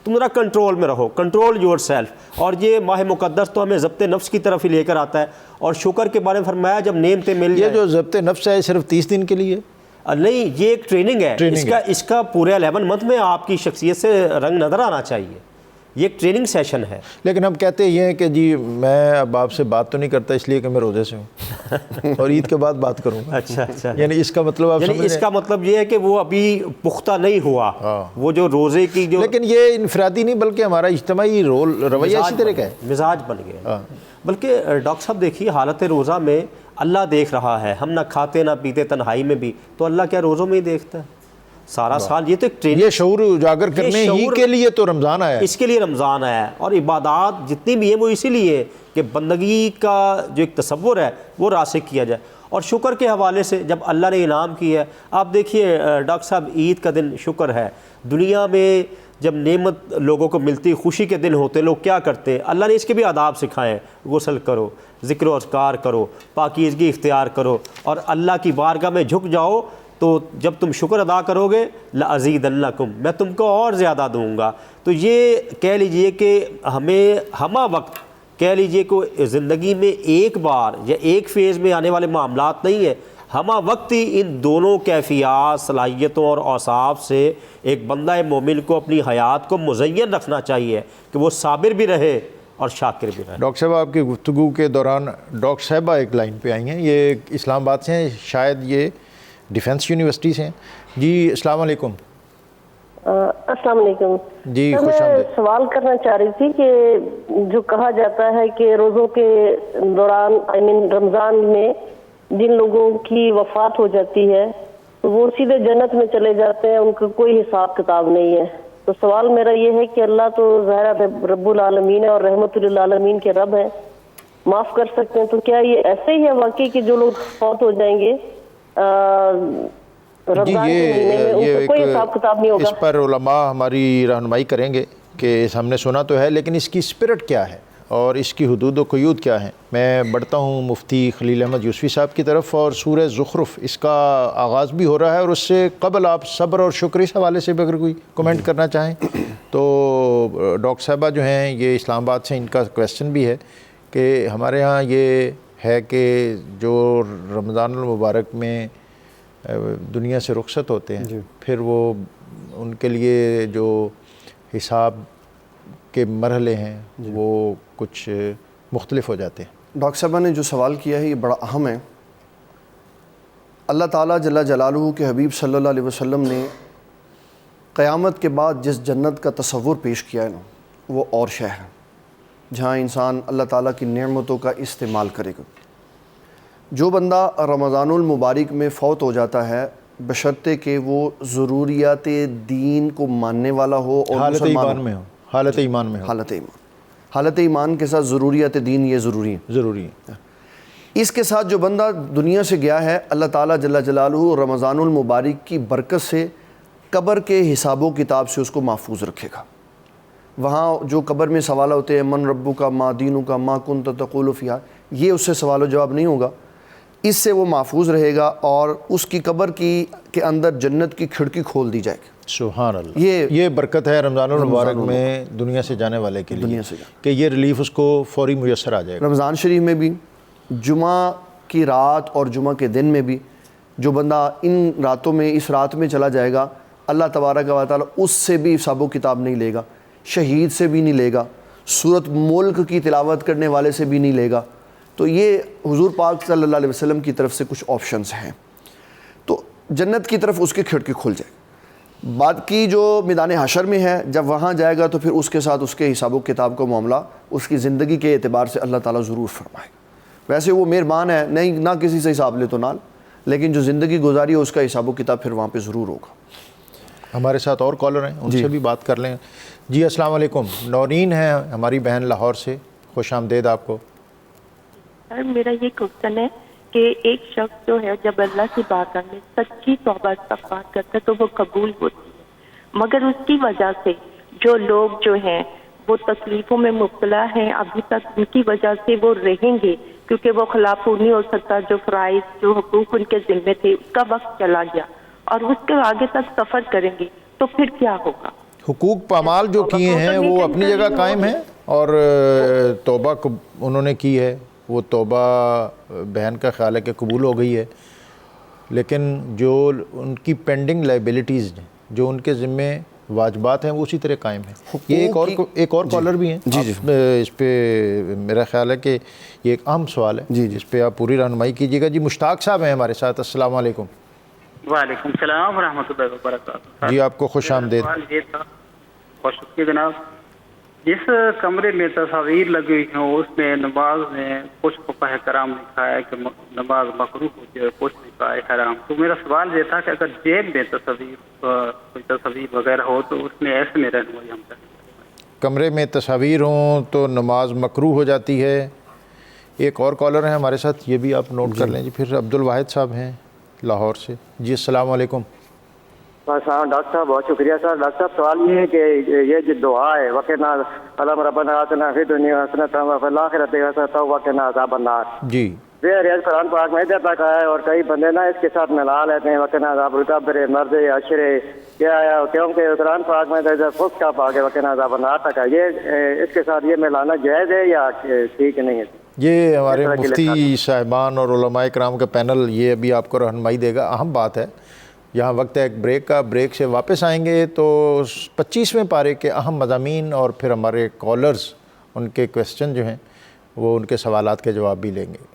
تم ذرا کنٹرول میں رہو، کنٹرول یور سیلف۔ اور یہ ماہ مقدس تو ہمیں ضبط نفس کی طرف ہی لے کر آتا ہے، اور شکر کے بارے میں فرمایا جب نعمتیں مل یہ جائیں۔ جو ضبط نفس ہے صرف 30 دن کے لیے؟ نہیں، یہ ایک ٹریننگ ہے، اس کا پورے 11 منتھ میں آپ کی شخصیت سے رنگ نظر آنا چاہیے، یہ ایک ٹریننگ سیشن ہے۔ لیکن ہم کہتے یہ ہیں کہ جی میں اب آپ سے بات تو نہیں کرتا اس لیے کہ میں روزے سے ہوں اور عید کے بعد بات کروں گا۔ اچھا، یعنی اس کا مطلب آپ یعنی اس کا مطلب یہ ہے کہ وہ ابھی پختہ نہیں ہوا، وہ جو روزے کی جو، لیکن یہ انفرادی نہیں بلکہ ہمارا اجتماعی رویہ اسی طرح کا ہے، مزاج بن گیا۔ بلکہ ڈاکٹر صاحب دیکھیے حالت روزہ میں اللہ دیکھ رہا ہے، ہم نہ کھاتے نہ پیتے تنہائی میں بھی، تو اللہ کیا روزوں میں ہی دیکھتا ہے سارا سال؟ یہ تو ایک ٹریننگ، یہ شعور اجاگر کرنے ہی کے لیے تو رمضان آیا ہے، اس کے لیے رمضان آیا ہے۔ اور عبادات جتنی بھی ہیں وہ اسی لیے کہ بندگی کا جو ایک تصور ہے وہ راسخ کیا جائے۔ اور شکر کے حوالے سے جب اللہ نے انعام کیا ہے، آپ دیکھیے ڈاکٹر صاحب عید کا دن شکر ہے، دنیا میں جب نعمت لوگوں کو ملتی، خوشی کے دن ہوتے، لوگ کیا کرتے ہیں؟ اللہ نے اس کے بھی آداب سکھائے ہیں، غسل کرو، ذکر و اذکار کرو، پاکیزگی اختیار کرو، اور اللہ کی بارگاہ میں جھک جاؤ، تو جب تم شکر ادا کرو گے لَأَزِيدَنَّكُمْ، میں تم کو اور زیادہ دوں گا۔ تو یہ کہہ لیجئے کہ ہمیں ہمہ وقت کہہ لیجئے کہ زندگی میں ایک بار یا ایک فیز میں آنے والے معاملات نہیں ہیں، ہمہ وقت ہی ان دونوں کیفیات، صلاحیتوں اور اوصاف سے ایک بندہ مومن کو اپنی حیات کو مزین رکھنا چاہیے کہ وہ صابر بھی رہے اور شاکر بھی رہے۔ ڈاکٹر صاحب آپ کی گفتگو کے دوران ڈاکٹر صاحبہ ایک لائن پہ آئی ہیں، یہ اسلام آباد سے ہیں، شاید یہ ڈیفنس یونیورسٹی سے ہیں۔ جی السلام علیکم۔ السلام علیکم جی خوش میں آمدید۔ سوال کرنا چاہ رہی تھی کہ جو کہا جاتا ہے کہ روزوں کے دوران رمضان میں جن لوگوں کی وفات ہو جاتی ہے وہ سیدھے جنت میں چلے جاتے ہیں، ان کا کوئی حساب کتاب نہیں ہے۔ تو سوال میرا یہ ہے کہ اللہ تو ظاہر رب العالمین ہے اور رحمت للعالمین کے رب ہے، معاف کر سکتے ہیں، تو کیا یہ ایسے ہی ہے واقعی کہ جو لوگ فوت ہو جائیں گے جی رمضان کے مہینے میں ان کا کوئی حساب کتاب نہیں ہوگا؟ اس پر علماء ہماری رہنمائی کریں گے کہ ہم نے سنا تو ہے، لیکن اس کی اسپرٹ کیا ہے اور اس کی حدود و قیود کیا ہیں۔ میں بڑھتا ہوں مفتی خلیل احمد یوسفی صاحب کی طرف، اور سورہ زخرف اس کا آغاز بھی ہو رہا ہے، اور اس سے قبل آپ صبر اور شکر اس حوالے سے بھی اگر کوئی کمنٹ کرنا چاہیں تو ڈاکٹر صاحبہ جو ہیں یہ اسلام آباد سے، ان کا کویسچن بھی ہے کہ ہمارے ہاں یہ ہے کہ جو رمضان المبارک میں دنیا سے رخصت ہوتے ہیں پھر وہ ان کے لیے جو حساب کے مرحلے ہیں وہ کچھ مختلف ہو جاتے ہیں۔ ڈاکٹر صاحبہ نے جو سوال کیا ہے یہ بڑا اہم ہے۔ اللہ تعالیٰ جل جلالہ کے حبیب صلی اللہ علیہ وسلم نے قیامت کے بعد جس جنت کا تصور پیش کیا ہے نا وہ اور شے ہے، جہاں انسان اللہ تعالیٰ کی نعمتوں کا استعمال کرے گا۔ جو بندہ رمضان المبارک میں فوت ہو جاتا ہے بشرطے کہ وہ ضروریات دین کو ماننے والا ہو اور حالت ایمان میں ہو، حالت ایمان میں ہو، حالت ایمان کے ساتھ ضروریات دین یہ ضروری ہے۔ اس کے ساتھ جو بندہ دنیا سے گیا ہے، اللہ تعالیٰ جل جلالہ رمضان المبارک کی برکت سے قبر کے حساب و کتاب سے اس کو محفوظ رکھے گا۔ وہاں جو قبر میں سوال ہوتے ہیں من ربو کا، ما دینو کا، ما کنت تقول فیہا، یہ اس سے سوال و جواب نہیں ہوگا، اس سے وہ محفوظ رہے گا، اور اس کی قبر کے اندر جنت کی کھڑکی کھول دی جائے گی۔ سبحان اللہ، یہ برکت ہے رمضان المبارک میں دنیا سے جانے والے کے لیے کہ یہ ریلیف اس کو فوری میسر آ جائے گا۔ رمضان شریف میں بھی جمعہ کی رات اور جمعہ کے دن میں بھی جو بندہ ان راتوں میں اس رات میں چلا جائے گا، اللہ تبارک و تعالیٰ اس سے بھی حساب و کتاب نہیں لے گا، شہید سے بھی نہیں لے گا، سورۃ ملک کی تلاوت کرنے والے سے بھی نہیں لے گا۔ تو یہ حضور پاک صلی اللہ علیہ وسلم کی طرف سے کچھ آپشنز ہیں، تو جنت کی طرف اس کی کھڑکی کھل جائے گی۔ بعد کی جو میدان حشر میں ہے، جب وہاں جائے گا تو پھر اس کے ساتھ اس کے حساب و کتاب کا معاملہ اس کی زندگی کے اعتبار سے اللہ تعالیٰ ضرور فرمائے گا۔ ویسے وہ مہربان ہے، نہیں نہ کسی سے حساب لے تو نال، لیکن جو زندگی گزاری ہے اس کا حساب و کتاب پھر وہاں پہ ضرور ہوگا۔ ہمارے ساتھ اور کالر ہیں، ان سے بھی بات کر لیں۔ جی السلام علیکم، نورین ہیں ہماری بہن لاہور سے، خوش آمدید آپ کو۔ سر میرا یہ کوشچن ہے کہ ایک شخص جو ہے جب اللہ کی بارگاہ میں سچی توبہ استغفار کرتا ہے تو وہ قبول ہوتی ہے، مگر اس کی وجہ سے جو لوگ جو ہیں وہ تکلیفوں میں مبتلا ہیں ابھی تک، ان کی وجہ سے وہ رہیں گے، کیونکہ وہ خلاف نہیں ہو سکتا، جو فرائض جو حقوق ان کے ذمے تھے اس کا وقت چلا گیا اور اس کے آگے تک سفر کریں گے، تو پھر کیا ہوگا؟ حقوق پامال جو کیے ہیں وہ اپنی جگہ قائم ہیں، اور توبہ انہوں نے کی ہے، وہ توبہ بہن کا خیال ہے کہ قبول ہو گئی ہے، لیکن جو ان کی پینڈنگ لائبلٹیز ہیں، جو ان کے ذمے واجبات ہیں، وہ اسی طرح قائم ہیں۔ یہ ایک اور کالر بھی ہیں اس پہ میرا خیال ہے کہ یہ ایک اہم سوال ہے جس پہ آپ پوری رہنمائی کیجیے گا۔ جی مشتاق صاحب ہیں ہمارے ساتھ، السلام علیکم۔ وعلیکم السلام ورحمۃ اللہ وبرکاتہ۔ جی آپ کو خوش آمدید۔ سوال یہ تھا، بہت شکریہ جناب، جس کمرے میں تصاویر لگی ہوئی ہیں اس میں نماز میں کچھ فقہاء کرام نے کہا ہے کہ نماز مکروہ ہوتی ہے، کچھ نے کہا ہے حرام۔ تو میرا سوال یہ تھا کہ اگر جیب میں کوئی تصاویر وغیرہ ہو تو اس میں ایسے میں رہنمائی ہم کریں۔ کمرے میں تصاویر ہوں تو نماز مکروہ ہو جاتی ہے۔ ایک اور کالر ہیں ہمارے ساتھ، یہ بھی آپ نوٹ کر لیں۔ جی پھر عبد الواحد صاحب ہیں لاہور سے۔ جی السلام علیکم۔ السلام ڈاکٹر صاحب، بہت شکریہ سر۔ ڈاکٹر صاحب سوال یہ ہے کہ یہ جو دعا ہے وقنا اللہم ربنا آتنا فی الدنیا حسنۃ وفی الآخرۃ حسنۃ وقنا عذاب النار، جی یہ ریاض قرآن پاک میں ادھر تک آیا ہے، اور کئی بندے نا اس کے ساتھ ملا لیتے ہیں وقنا عذاب القبر، مرد عشرے کیا آیا، کیونکہ قرآن پاک میں خود کا پاک ہے وقنا عذاب النار تک ہے، یہ اس کے ساتھ یہ ملانا جائز ہے یا ٹھیک نہیں ہے؟ یہ ہمارے مفتی صاحبان اور علماء کرام کا پینل یہ ابھی آپ کو رہنمائی دے گا۔ اہم بات ہے، یہاں وقت ہے ایک بریک کا، بریک سے واپس آئیں گے تو 25ویں پارے کے اہم مضامین اور پھر ہمارے کالرز ان کے کویسچن جو ہیں وہ ان کے سوالات کے جواب بھی لیں گے۔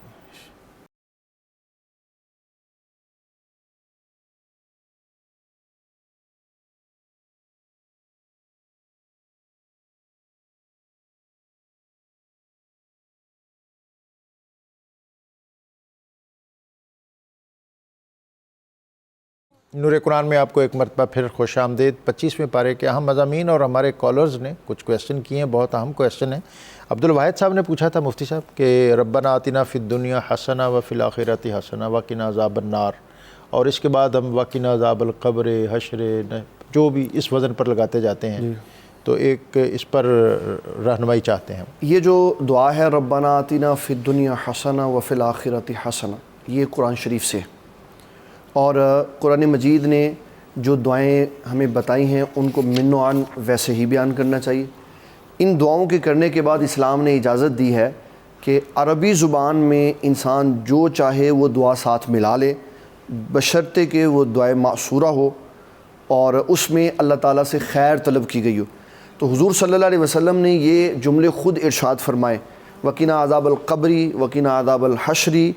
نور قرآن میں آپ کو ایک مرتبہ پھر خوش آمدید۔ 25ویں پارے کے اہم مضامین اور ہمارے کالرز نے کچھ کویسچن کیے ہیں، بہت اہم کویسچن ہیں۔ عبد الواحد صاحب نے پوچھا تھا مفتی صاحب کہ ربنا آتنا فی الدنیا حسنہ وفی الآخرۃ حسنہ وقنا عذاب النار، اور اس کے بعد ہم وقنا عذاب القبر، حشر، جو بھی اس وزن پر لگاتے جاتے ہیں، تو ایک اس پر رہنمائی چاہتے ہیں۔ یہ جو دعا ہے ربنا آتنا فی الدنیا حسنہ وفی الآخرۃ حسنہ، یہ قرآن شریف سے، اور قرآن مجید نے جو دعائیں ہمیں بتائی ہیں ان کو من و عن ویسے ہی بیان کرنا چاہیے۔ ان دعاؤں کے کرنے کے بعد اسلام نے اجازت دی ہے کہ عربی زبان میں انسان جو چاہے وہ دعا ساتھ ملا لے، بشرطے کہ وہ دعائے معصورہ ہو اور اس میں اللہ تعالیٰ سے خیر طلب کی گئی ہو۔ تو حضور صلی اللہ علیہ وسلم نے یہ جملے خود ارشاد فرمائے، وقنا عذاب القبری وقنا عذاب الحشری،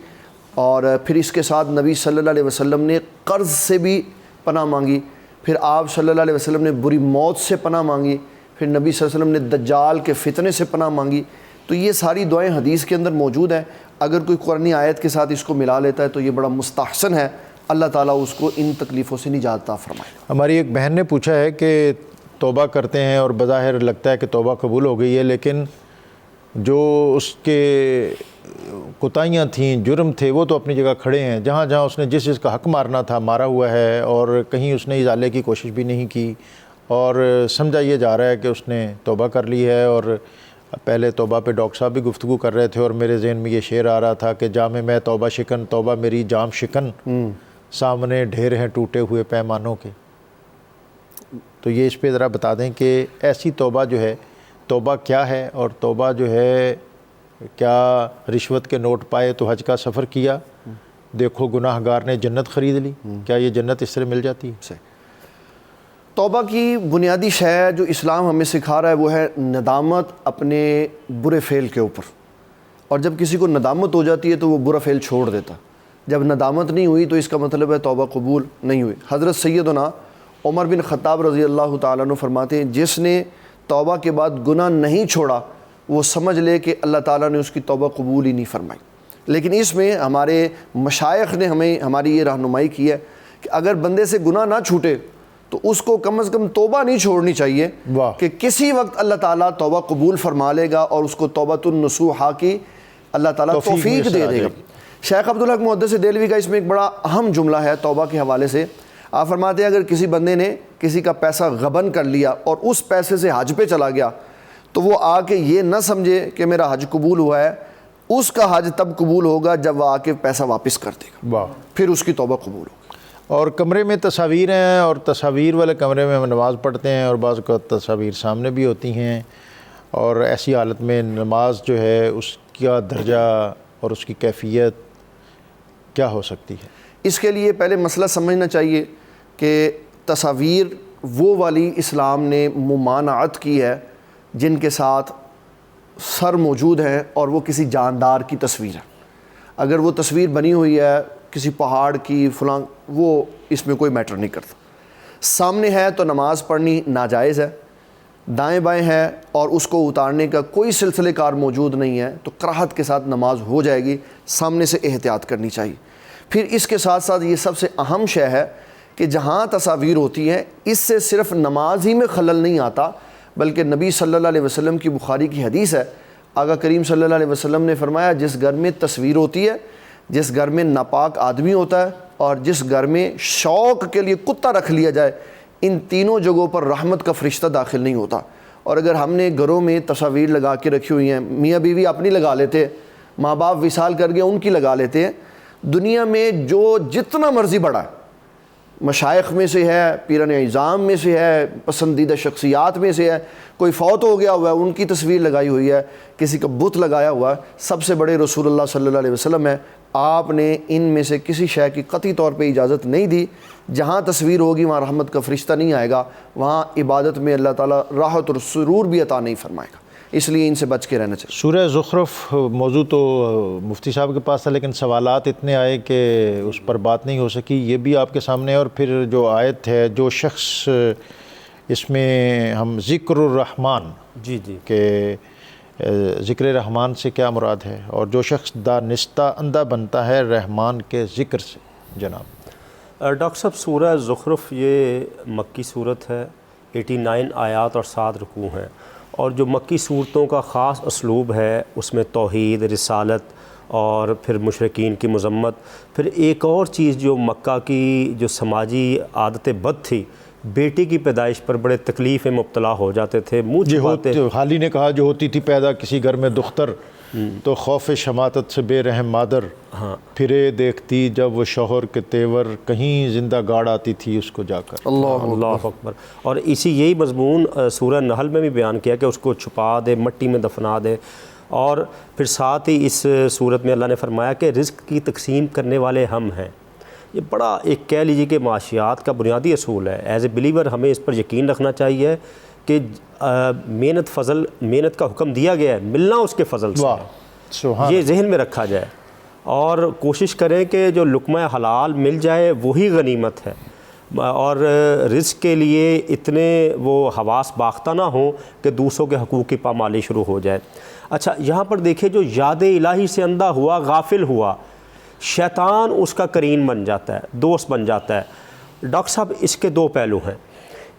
اور پھر اس کے ساتھ نبی صلی اللہ علیہ وسلم نے قرض سے بھی پناہ مانگی، پھر آپ صلی اللہ علیہ وسلم نے بری موت سے پناہ مانگی، پھر نبی صلی اللہ علیہ وسلم نے دجال کے فتنے سے پناہ مانگی۔ تو یہ ساری دعائیں حدیث کے اندر موجود ہیں، اگر کوئی قرآنی آیت کے ساتھ اس کو ملا لیتا ہے تو یہ بڑا مستحسن ہے، اللہ تعالیٰ اس کو ان تکلیفوں سے نجات عطا فرمائے۔ ہماری ایک بہن نے پوچھا ہے کہ توبہ کرتے ہیں اور بظاہر لگتا ہے کہ توبہ قبول ہو گئی ہے، لیکن جو اس کے کوتاہیاں تھیں، جرم تھے، وہ تو اپنی جگہ کھڑے ہیں۔ جہاں جہاں اس نے جس چیز کا حق مارنا تھا مارا ہوا ہے، اور کہیں اس نے ازالے کی کوشش بھی نہیں کی، اور سمجھا یہ جا رہا ہے کہ اس نے توبہ کر لی ہے۔ اور پہلے توبہ پہ ڈاکٹر صاحب بھی گفتگو کر رہے تھے اور میرے ذہن میں یہ شعر آ رہا تھا کہ جام میں توبہ شکن، توبہ میری جام شکن، سامنے ڈھیر ہیں ٹوٹے ہوئے پیمانوں کے۔ تو یہ اس پہ ذرا بتا دیں کہ ایسی توبہ جو ہے، توبہ کیا ہے، اور توبہ جو ہے کیا رشوت کے نوٹ پائے تو حج کا سفر کیا، دیکھو گناہ گار نے جنت خرید لی، کیا یہ جنت اس طرح مل جاتی ہے؟ توبہ کی بنیادی شے جو اسلام ہمیں سکھا رہا ہے وہ ہے ندامت اپنے برے فعل کے اوپر، اور جب کسی کو ندامت ہو جاتی ہے تو وہ برا فعل چھوڑ دیتا۔ جب ندامت نہیں ہوئی تو اس کا مطلب ہے توبہ قبول نہیں ہوئی۔ حضرت سیدنا عمر بن خطاب رضی اللہ تعالیٰ عنہ فرماتے ہیں جس نے توبہ کے بعد گناہ نہیں چھوڑا وہ سمجھ لے کہ اللہ تعالیٰ نے اس کی توبہ قبول ہی نہیں فرمائی۔ لیکن اس میں ہمارے مشائخ نے ہماری یہ رہنمائی کی ہے کہ اگر بندے سے گناہ نہ چھوٹے تو اس کو کم از کم توبہ نہیں چھوڑنی چاہیے، کہ کسی وقت اللہ تعالیٰ توبہ قبول فرما لے گا اور اس کو توبۃ النصوحہ کی اللہ تعالیٰ توفیق دے دے گا۔ شیخ عبدالحق محدث دہلوی کا اس میں ایک بڑا اہم جملہ ہے توبہ کے حوالے سے، آپ فرماتے ہیں اگر کسی بندے نے کسی کا پیسہ غبن کر لیا اور اس پیسے سے حج پہ چلا گیا تو وہ آ کے یہ نہ سمجھے کہ میرا حج قبول ہوا ہے، اس کا حج تب قبول ہوگا جب وہ آ کے پیسہ واپس کر دے گا، واہ۔ پھر اس کی توبہ قبول ہوگی۔ اور کمرے میں تصاویر ہیں، اور تصاویر والے کمرے میں ہم نماز پڑھتے ہیں، اور بعض کا تصاویر سامنے بھی ہوتی ہیں، اور ایسی حالت میں نماز جو ہے اس کا درجہ اور اس کی کیفیت کیا ہو سکتی ہے؟ اس کے لیے پہلے مسئلہ سمجھنا چاہیے کہ تصاویر وہ والی اسلام نے ممانعت کی ہے جن کے ساتھ سر موجود ہے اور وہ کسی جاندار کی تصویر ہے۔ اگر وہ تصویر بنی ہوئی ہے کسی پہاڑ کی فلاں، وہ اس میں کوئی میٹر نہیں کرتا۔ سامنے ہے تو نماز پڑھنی ناجائز ہے، دائیں بائیں ہے اور اس کو اتارنے کا کوئی سلسلے کار موجود نہیں ہے تو کراہت کے ساتھ نماز ہو جائے گی، سامنے سے احتیاط کرنی چاہیے۔ پھر اس کے ساتھ ساتھ یہ سب سے اہم شے ہے کہ جہاں تصاویر ہوتی ہیں اس سے صرف نماز ہی میں خلل نہیں آتا، بلکہ نبی صلی اللہ علیہ وسلم کی بخاری کی حدیث ہے، آقا کریم صلی اللہ علیہ وسلم نے فرمایا جس گھر میں تصویر ہوتی ہے، جس گھر میں ناپاک آدمی ہوتا ہے، اور جس گھر میں شوق کے لیے کتا رکھ لیا جائے، ان تینوں جگہوں پر رحمت کا فرشتہ داخل نہیں ہوتا۔ اور اگر ہم نے گھروں میں تصاویر لگا کے رکھی ہوئی ہیں، میاں بیوی اپنی لگا لیتے، ماں باپ وصال کر گئے ان کی لگا لیتے ہیں، دنیا میں جو جتنا مرضی بڑا ہے، مشائخ میں سے ہے، پیران اعظام میں سے ہے، پسندیدہ شخصیات میں سے ہے، کوئی فوت ہو گیا ہوا ہے ان کی تصویر لگائی ہوئی ہے، کسی کا بت لگایا ہوا ہے، سب سے بڑے رسول اللہ صلی اللہ علیہ وسلم ہے، آپ نے ان میں سے کسی شے کی قطعی طور پہ اجازت نہیں دی۔ جہاں تصویر ہوگی وہاں رحمت کا فرشتہ نہیں آئے گا، وہاں عبادت میں اللہ تعالیٰ راحت اور سرور بھی عطا نہیں فرمائے گا، اس لیے ان سے بچ کے رہنا چاہیے۔ سورہ زخرف موضوع تو مفتی صاحب کے پاس تھا، لیکن سوالات اتنے آئے کہ اس پر بات نہیں ہو سکی، یہ بھی آپ کے سامنے ہے۔ اور پھر جو آیت ہے، جو شخص اس میں ہم ذکر الرحمن جی کہ ذکر رحمان سے کیا مراد ہے، اور جو شخص دانستہ اندھا بنتا ہے رحمان کے ذکر سے، جناب۔ ڈاکٹر صاحب سورہ زخرف یہ مکی صورت ہے، 89 آیات اور 7 رکوع ہیں، اور جو مکی صورتوں کا خاص اسلوب ہے اس میں توحید، رسالت اور پھر مشرکین کی مذمت۔ پھر ایک اور چیز جو مکہ کی جو سماجی عادت بد تھی، بیٹی کی پیدائش پر بڑے تکلیف میں مبتلا ہو جاتے تھے، منہ چھپاتے۔ حال ہی نے کہا جو ہوتی تھی پیدا کسی گھر میں دختر، تو خوف شماتت سے بے رحم مادر پھرے دیکھتی جب وہ شوہر کے تیور، کہیں زندہ گاڑ آتی تھی اس کو جا کر۔ اللہ اکبر۔ اور اسی یہی مضمون سورہ نحل میں بھی بیان کیا کہ اس کو چھپا دے، مٹی میں دفنا دے۔ اور پھر ساتھ ہی اس صورت میں اللہ نے فرمایا کہ رزق کی تقسیم کرنے والے ہم ہیں۔ یہ بڑا ایک کہہ لیجیے کہ معاشیات کا بنیادی اصول ہے۔ ایز اے بلیور ہمیں اس پر یقین رکھنا چاہیے کہ محنت کا حکم دیا گیا ہے، ملنا اس کے فضل سے، یہ ذہن میں رکھا جائے، اور کوشش کریں کہ جو لقمہ حلال مل جائے وہی غنیمت ہے، اور رزق کے لیے اتنے وہ حواس باختہ نہ ہوں کہ دوسروں کے حقوق کی پامالی شروع ہو جائے۔ اچھا یہاں پر دیکھیں جو یاد الہی سے اندھا ہوا، غافل ہوا، شیطان اس کا کرین بن جاتا ہے، دوست بن جاتا ہے۔ ڈاکٹر صاحب اس کے دو پہلو ہیں۔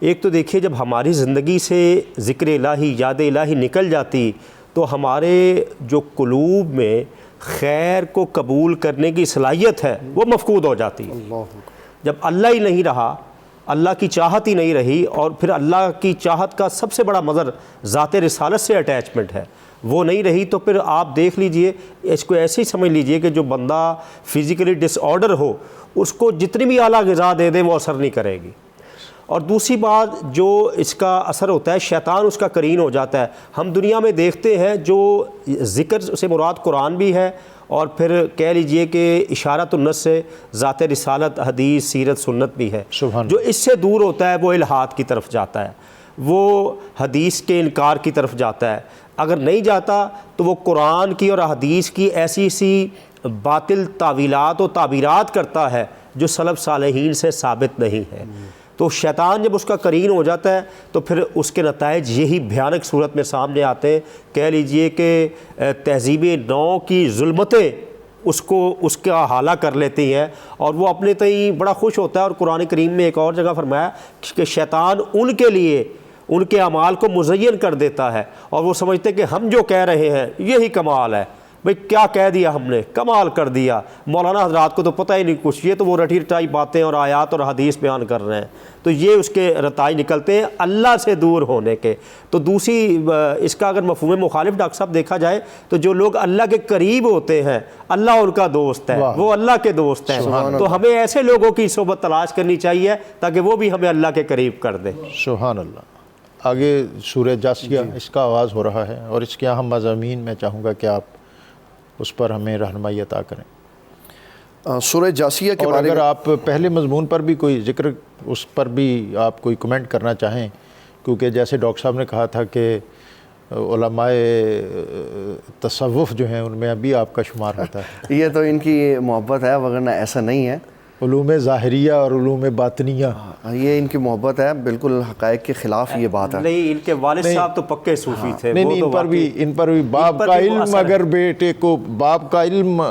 ایک تو دیکھیے جب ہماری زندگی سے ذکر الہی، یاد الہی نکل جاتی تو ہمارے جو قلوب میں خیر کو قبول کرنے کی صلاحیت ہے وہ مفقود ہو جاتی ہے۔ جب اللہ ہی نہیں رہا، اللہ کی چاہت ہی نہیں رہی، اور پھر اللہ کی چاہت کا سب سے بڑا مظہر ذات رسالت سے اٹیچمنٹ ہے، وہ نہیں رہی، تو پھر آپ دیکھ لیجئے، اس کو ایسے ہی سمجھ لیجئے کہ جو بندہ فزیکلی ڈس آرڈر ہو اس کو جتنی بھی اعلیٰ غذا دے دیں وہ اثر نہیں کرے گی۔ اور دوسری بات جو اس کا اثر ہوتا ہے، شیطان اس کا کرین ہو جاتا ہے۔ ہم دنیا میں دیکھتے ہیں جو ذکر سے مراد قرآن بھی ہے، اور پھر کہہ لیجئے کہ اشارۃ النص سے ذات رسالت، حدیث، سیرت، سنت بھی ہے۔ جو اس سے دور ہوتا ہے وہ الہات کی طرف جاتا ہے، وہ حدیث کے انکار کی طرف جاتا ہے۔ اگر نہیں جاتا تو وہ قرآن کی اور حدیث کی ایسی باطل تعویلات و تعبیرات کرتا ہے جو سلف صالحین سے ثابت نہیں ہے۔ تو شیطان جب اس کا کرین ہو جاتا ہے تو پھر اس کے نتائج یہی بھیانک صورت میں سامنے آتے ہیں۔ کہہ لیجئے کہ تہذیب نو کی ظلمتیں اس کا حالہ کر لیتی ہیں، اور وہ اپنے تئیں بڑا خوش ہوتا ہے۔ اور قرآن کریم میں ایک اور جگہ فرمایا کہ شیطان ان کے لیے ان کے اعمال کو مزین کر دیتا ہے، اور وہ سمجھتے ہیں کہ ہم جو کہہ رہے ہیں یہی کمال ہے، بھئی کیا کہہ دیا ہم نے، کمال کر دیا، مولانا حضرات کو تو پتہ ہی نہیں کچھ، یہ تو وہ رٹی رٹائی باتیں اور آیات اور حدیث بیان کر رہے ہیں، تو یہ اس کے رتائی نکلتے ہیں اللہ سے دور ہونے کے۔ تو دوسری اس کا اگر مفہوم مخالف ڈاکٹر صاحب دیکھا جائے تو جو لوگ اللہ کے قریب ہوتے ہیں، اللہ ان کا دوست ہے، وہ اللہ کے دوست ہیں، تو ہمیں ایسے لوگوں کی صحبت تلاش کرنی چاہیے تاکہ وہ بھی ہمیں اللہ کے قریب کر دیں۔ سبحان اللہ۔ آگے سورہ جاسیہ اس کا آغاز ہو رہا ہے اور اس کے اہم مضامین میں چاہوں گا کہ آپ اس پر ہمیں رہنمائی عطا کریں۔ سورہ جاسیہ کے اور بارے اگر میں آپ پہلے مضمون پر بھی کوئی ذکر، اس پر بھی آپ کوئی کمنٹ کرنا چاہیں، کیونکہ جیسے ڈاکٹر صاحب نے کہا تھا کہ علماء تصوف جو ہیں ان میں ابھی آپ کا شمار ہوتا ہے۔ یہ تو ان کی محبت ہے، ورنہ ایسا نہیں ہے۔ علوم ظاہریہ اور علوم باطنیہ، یہ ان کی محبت ہے، بالکل حقائق کے خلاف یہ بات ہے۔ نہیں، ان کے والد صاحب تو پکے صوفی تھے، نہیں وہ نہیں، تو ان پر بھی باپ کا علم، اگر بیٹے کو باپ کا علم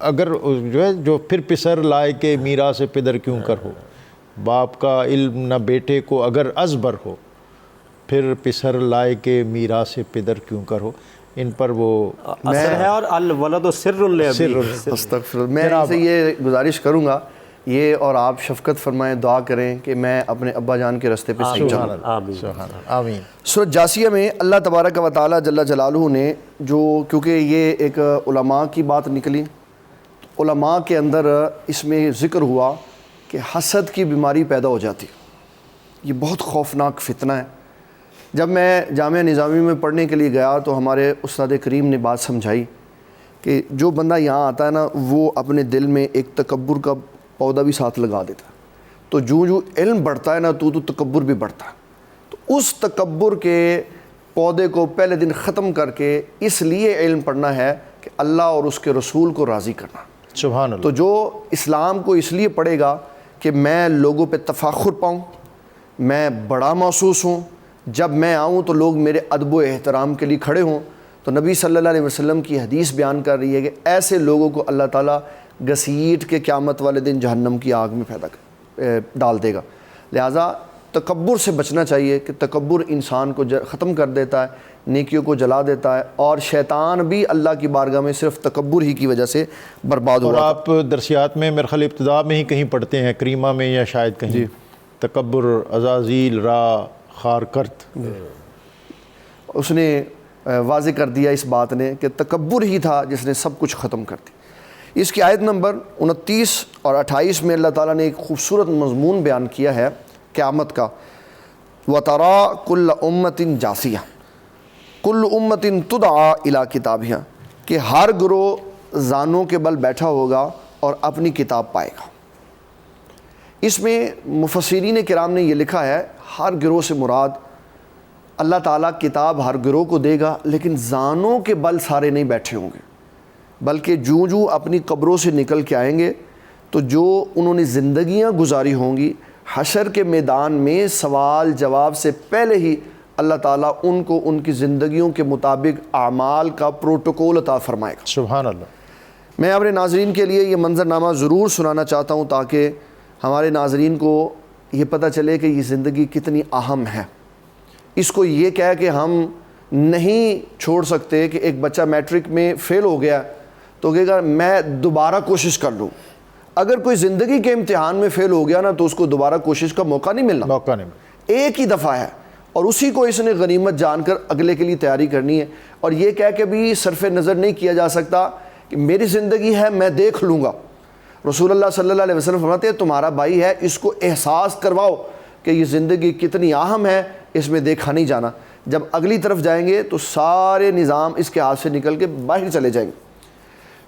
اگر جو ہے جو پھر پسر لائے کہ میراث پدر کیوں کر ہو، باپ کا علم نہ بیٹے کو اگر ازبر ہو، پھر پسر لائے کہ میراث پدر کیوں کر ہو، ان پر وہ اثر ہے۔ اور الولد سر لابی، استغفر، میں ان سے یہ گزارش کروں گا، یہ اور آپ شفقت فرمائیں، دعا کریں کہ میں اپنے ابا جان کے راستے پہ صحیح چلوں۔ آمین۔ سورۃ جاسیہ میں اللہ تبارک و تعالیٰ جل جلالہ نے جو، کیونکہ یہ ایک علماء کی بات نکلی، علماء کے اندر اس میں ذکر ہوا کہ حسد کی بیماری پیدا ہو جاتی، یہ بہت خوفناک فتنہ ہے۔ جب میں جامعہ نظامی میں پڑھنے کے لیے گیا تو ہمارے استاد کریم نے بات سمجھائی کہ جو بندہ یہاں آتا ہے نا، وہ اپنے دل میں ایک تکبر کا پودا بھی ساتھ لگا دیتا ہے، تو جو علم بڑھتا ہے نا تو تکبر بھی بڑھتا ہے، تو اس تکبر کے پودے کو پہلے دن ختم کر کے اس لیے علم پڑھنا ہے کہ اللہ اور اس کے رسول کو راضی کرنا۔ سبحان اللہ۔ تو جو اسلام کو اس لیے پڑھے گا کہ میں لوگوں پہ تفاخر پاؤں، میں بڑا محسوس ہوں، جب میں آؤں تو لوگ میرے ادب و احترام کے لیے کھڑے ہوں، تو نبی صلی اللہ علیہ وسلم کی حدیث بیان کر رہی ہے کہ ایسے لوگوں کو اللہ تعالیٰ گھسیٹ کے قیامت والے دن جہنم کی آگ میں ڈال دے گا۔ لہٰذا تکبر سے بچنا چاہیے کہ تکبر انسان کو ختم کر دیتا ہے، نیکیوں کو جلا دیتا ہے، اور شیطان بھی اللہ کی بارگاہ میں صرف تکبر ہی کی وجہ سے برباد ہوا۔ اور آپ درسیات میں میرے خیال ابتدا میں ہی کہیں پڑھتے ہیں، کریمہ میں یا شاید کہیں، تکبر عزازیل را خار کرت، اس نے واضح کر دیا اس بات نے کہ تکبر ہی تھا جس نے سب کچھ ختم کر دی۔ اس کی آیت نمبر 29 اور 28 میں اللہ تعالیٰ نے ایک خوبصورت مضمون بیان کیا ہے قیامت کا، وَتَرَا كُلَّ أُمَّةٍ جَاسِيَةٍ كُلُّ أُمَّةٍ تُدْعَىٰ إِلَىٰ كِتَابِهَا، کہ ہر گروہ زانوں کے بل بیٹھا ہوگا اور اپنی کتاب پائے گا۔ اس میں مفسرین کرام نے یہ لکھا ہے، ہر گروہ سے مراد اللہ تعالیٰ کتاب ہر گروہ کو دے گا، لیکن زانوں کے بل سارے نہیں بیٹھے ہوں گے، بلکہ جو اپنی قبروں سے نکل کے آئیں گے تو جو انہوں نے زندگیاں گزاری ہوں گی، حشر کے میدان میں سوال جواب سے پہلے ہی اللہ تعالیٰ ان کو ان کی زندگیوں کے مطابق اعمال کا پروٹوکول عطا فرمائے گا۔ سبحان اللہ۔ میں اپنے ناظرین کے لیے یہ منظرنامہ ضرور سنانا چاہتا ہوں تاکہ ہمارے ناظرین کو یہ پتہ چلے کہ یہ زندگی کتنی اہم ہے۔ اس کو یہ کہہ کہ ہم نہیں چھوڑ سکتے کہ ایک بچہ میٹرک میں فیل ہو گیا تو کہے گا میں دوبارہ کوشش کر لوں۔ اگر کوئی زندگی کے امتحان میں فیل ہو گیا نا تو اس کو دوبارہ کوشش کا موقع نہیں ملنا، موقع نہیں ملنا، ایک ہی دفعہ ہے، اور اسی کو اس نے غنیمت جان کر اگلے کے لیے تیاری کرنی ہے۔ اور یہ کہہ کے بھی صرف نظر نہیں کیا جا سکتا کہ میری زندگی ہے میں دیکھ لوں گا۔ رسول اللہ صلی اللہ علیہ وسلم فرماتے ہیں تمہارا بھائی ہے، اس کو احساس کرواؤ کہ یہ زندگی کتنی اہم ہے، اس میں دیکھا نہیں جانا۔ جب اگلی طرف جائیں گے تو سارے نظام اس کے ہاتھ سے نکل کے باہر چلے جائیں گے۔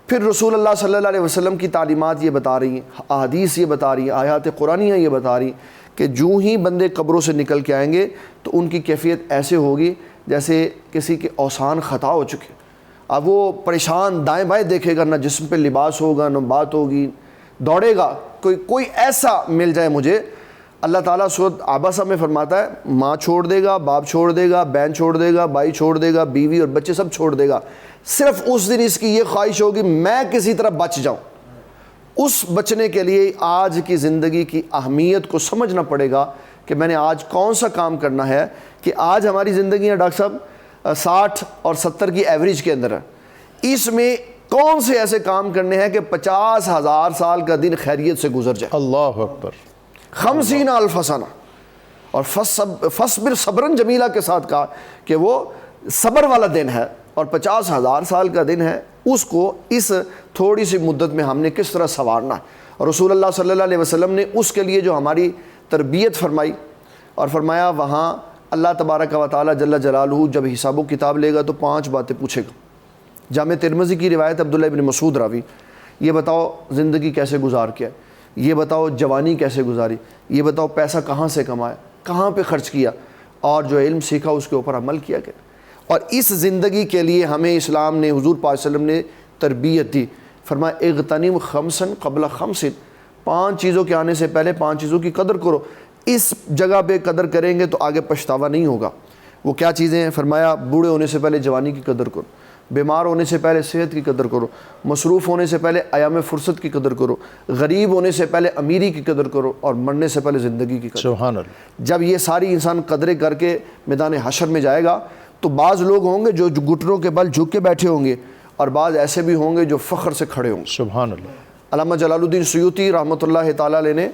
پھر رسول اللہ صلی اللہ علیہ وسلم کی تعلیمات یہ بتا رہی ہیں، احادیث یہ بتا رہی ہیں، آیات قرآنیہ یہ بتا رہی ہیں کہ جو ہی بندے قبروں سے نکل کے آئیں گے تو ان کی کیفیت ایسے ہوگی جیسے کسی کے اوسان خطا ہو چکے۔ اب وہ پریشان دائیں بائیں دیکھے گا، نہ جسم پہ لباس ہوگا، نہ بات ہوگی، دوڑے گا، کوئی ایسا مل جائے مجھے۔ اللہ تعالیٰ سورۃ عبسہ میں فرماتا ہے ماں چھوڑ دے گا، باپ چھوڑ دے گا، بہن چھوڑ دے گا، بھائی چھوڑ دے گا، بیوی اور بچے سب چھوڑ دے گا، صرف اس دن اس کی یہ خواہش ہوگی میں کسی طرح بچ جاؤں۔ اس بچنے کے لیے آج کی زندگی کی اہمیت کو سمجھنا پڑے گا کہ میں نے آج کون سا کام کرنا ہے، کہ آج ہماری زندگیاں ڈاکٹر صاحب 60 اور 70 کی ایوریج کے اندر ہے۔ اس میں کون سے ایسے کام کرنے ہیں کہ 50,000 سال کا دن خیریت سے گزر جائے. اللہ اکبر. 50,000 سنہ. اور فصبر صبرن جمیلہ کے ساتھ کہا کہ وہ صبر والا دن ہے اور 50,000 سال کا دن ہے، اس کو اس تھوڑی سی مدت میں ہم نے کس طرح سنوارنا ہے. اور رسول اللہ صلی اللہ علیہ وسلم نے اس کے لیے جو ہماری تربیت فرمائی اور فرمایا وہاں اللہ تبارک و تعالیٰ جل جلالہ جب حساب و کتاب لے گا تو 5 باتیں پوچھے گا. جامع ترمذی کی روایت عبداللہ ابن مسعود راوی، یہ بتاؤ زندگی کیسے گزار کیا، یہ بتاؤ جوانی کیسے گزاری، یہ بتاؤ پیسہ کہاں سے کمایا، کہاں پہ خرچ کیا، اور جو علم سیکھا اس کے اوپر عمل کیا گیا. اور اس زندگی کے لیے ہمیں اسلام نے، حضور پاک صلی اللہ علیہ وسلم نے تربیت دی. فرمایا اغتنم خمسن قبل خمسن، 5 چیزوں کے آنے سے پہلے 5 چیزوں کی قدر کرو. اس جگہ پہ قدر کریں گے تو آگے پچھتاوا نہیں ہوگا. وہ کیا چیزیں ہیں؟ فرمایا بوڑھے ہونے سے پہلے جوانی کی قدر کرو، بیمار ہونے سے پہلے صحت کی قدر کرو، مصروف ہونے سے پہلے ایام فرصت کی قدر کرو، غریب ہونے سے پہلے امیری کی قدر کرو، اور مرنے سے پہلے زندگی کی قدر. سبحان اللہ. جب یہ ساری انسان قدریں کر کے میدان حشر میں جائے گا تو بعض لوگ ہوں گے جو گھٹنوں کے بل جھک کے بیٹھے ہوں گے، اور بعض ایسے بھی ہوں گے جو فخر سے کھڑے ہوں گے. سبحان اللہ. علامہ جلال الدین سیوطی رحمۃ اللہ تعالیٰ علیہ نے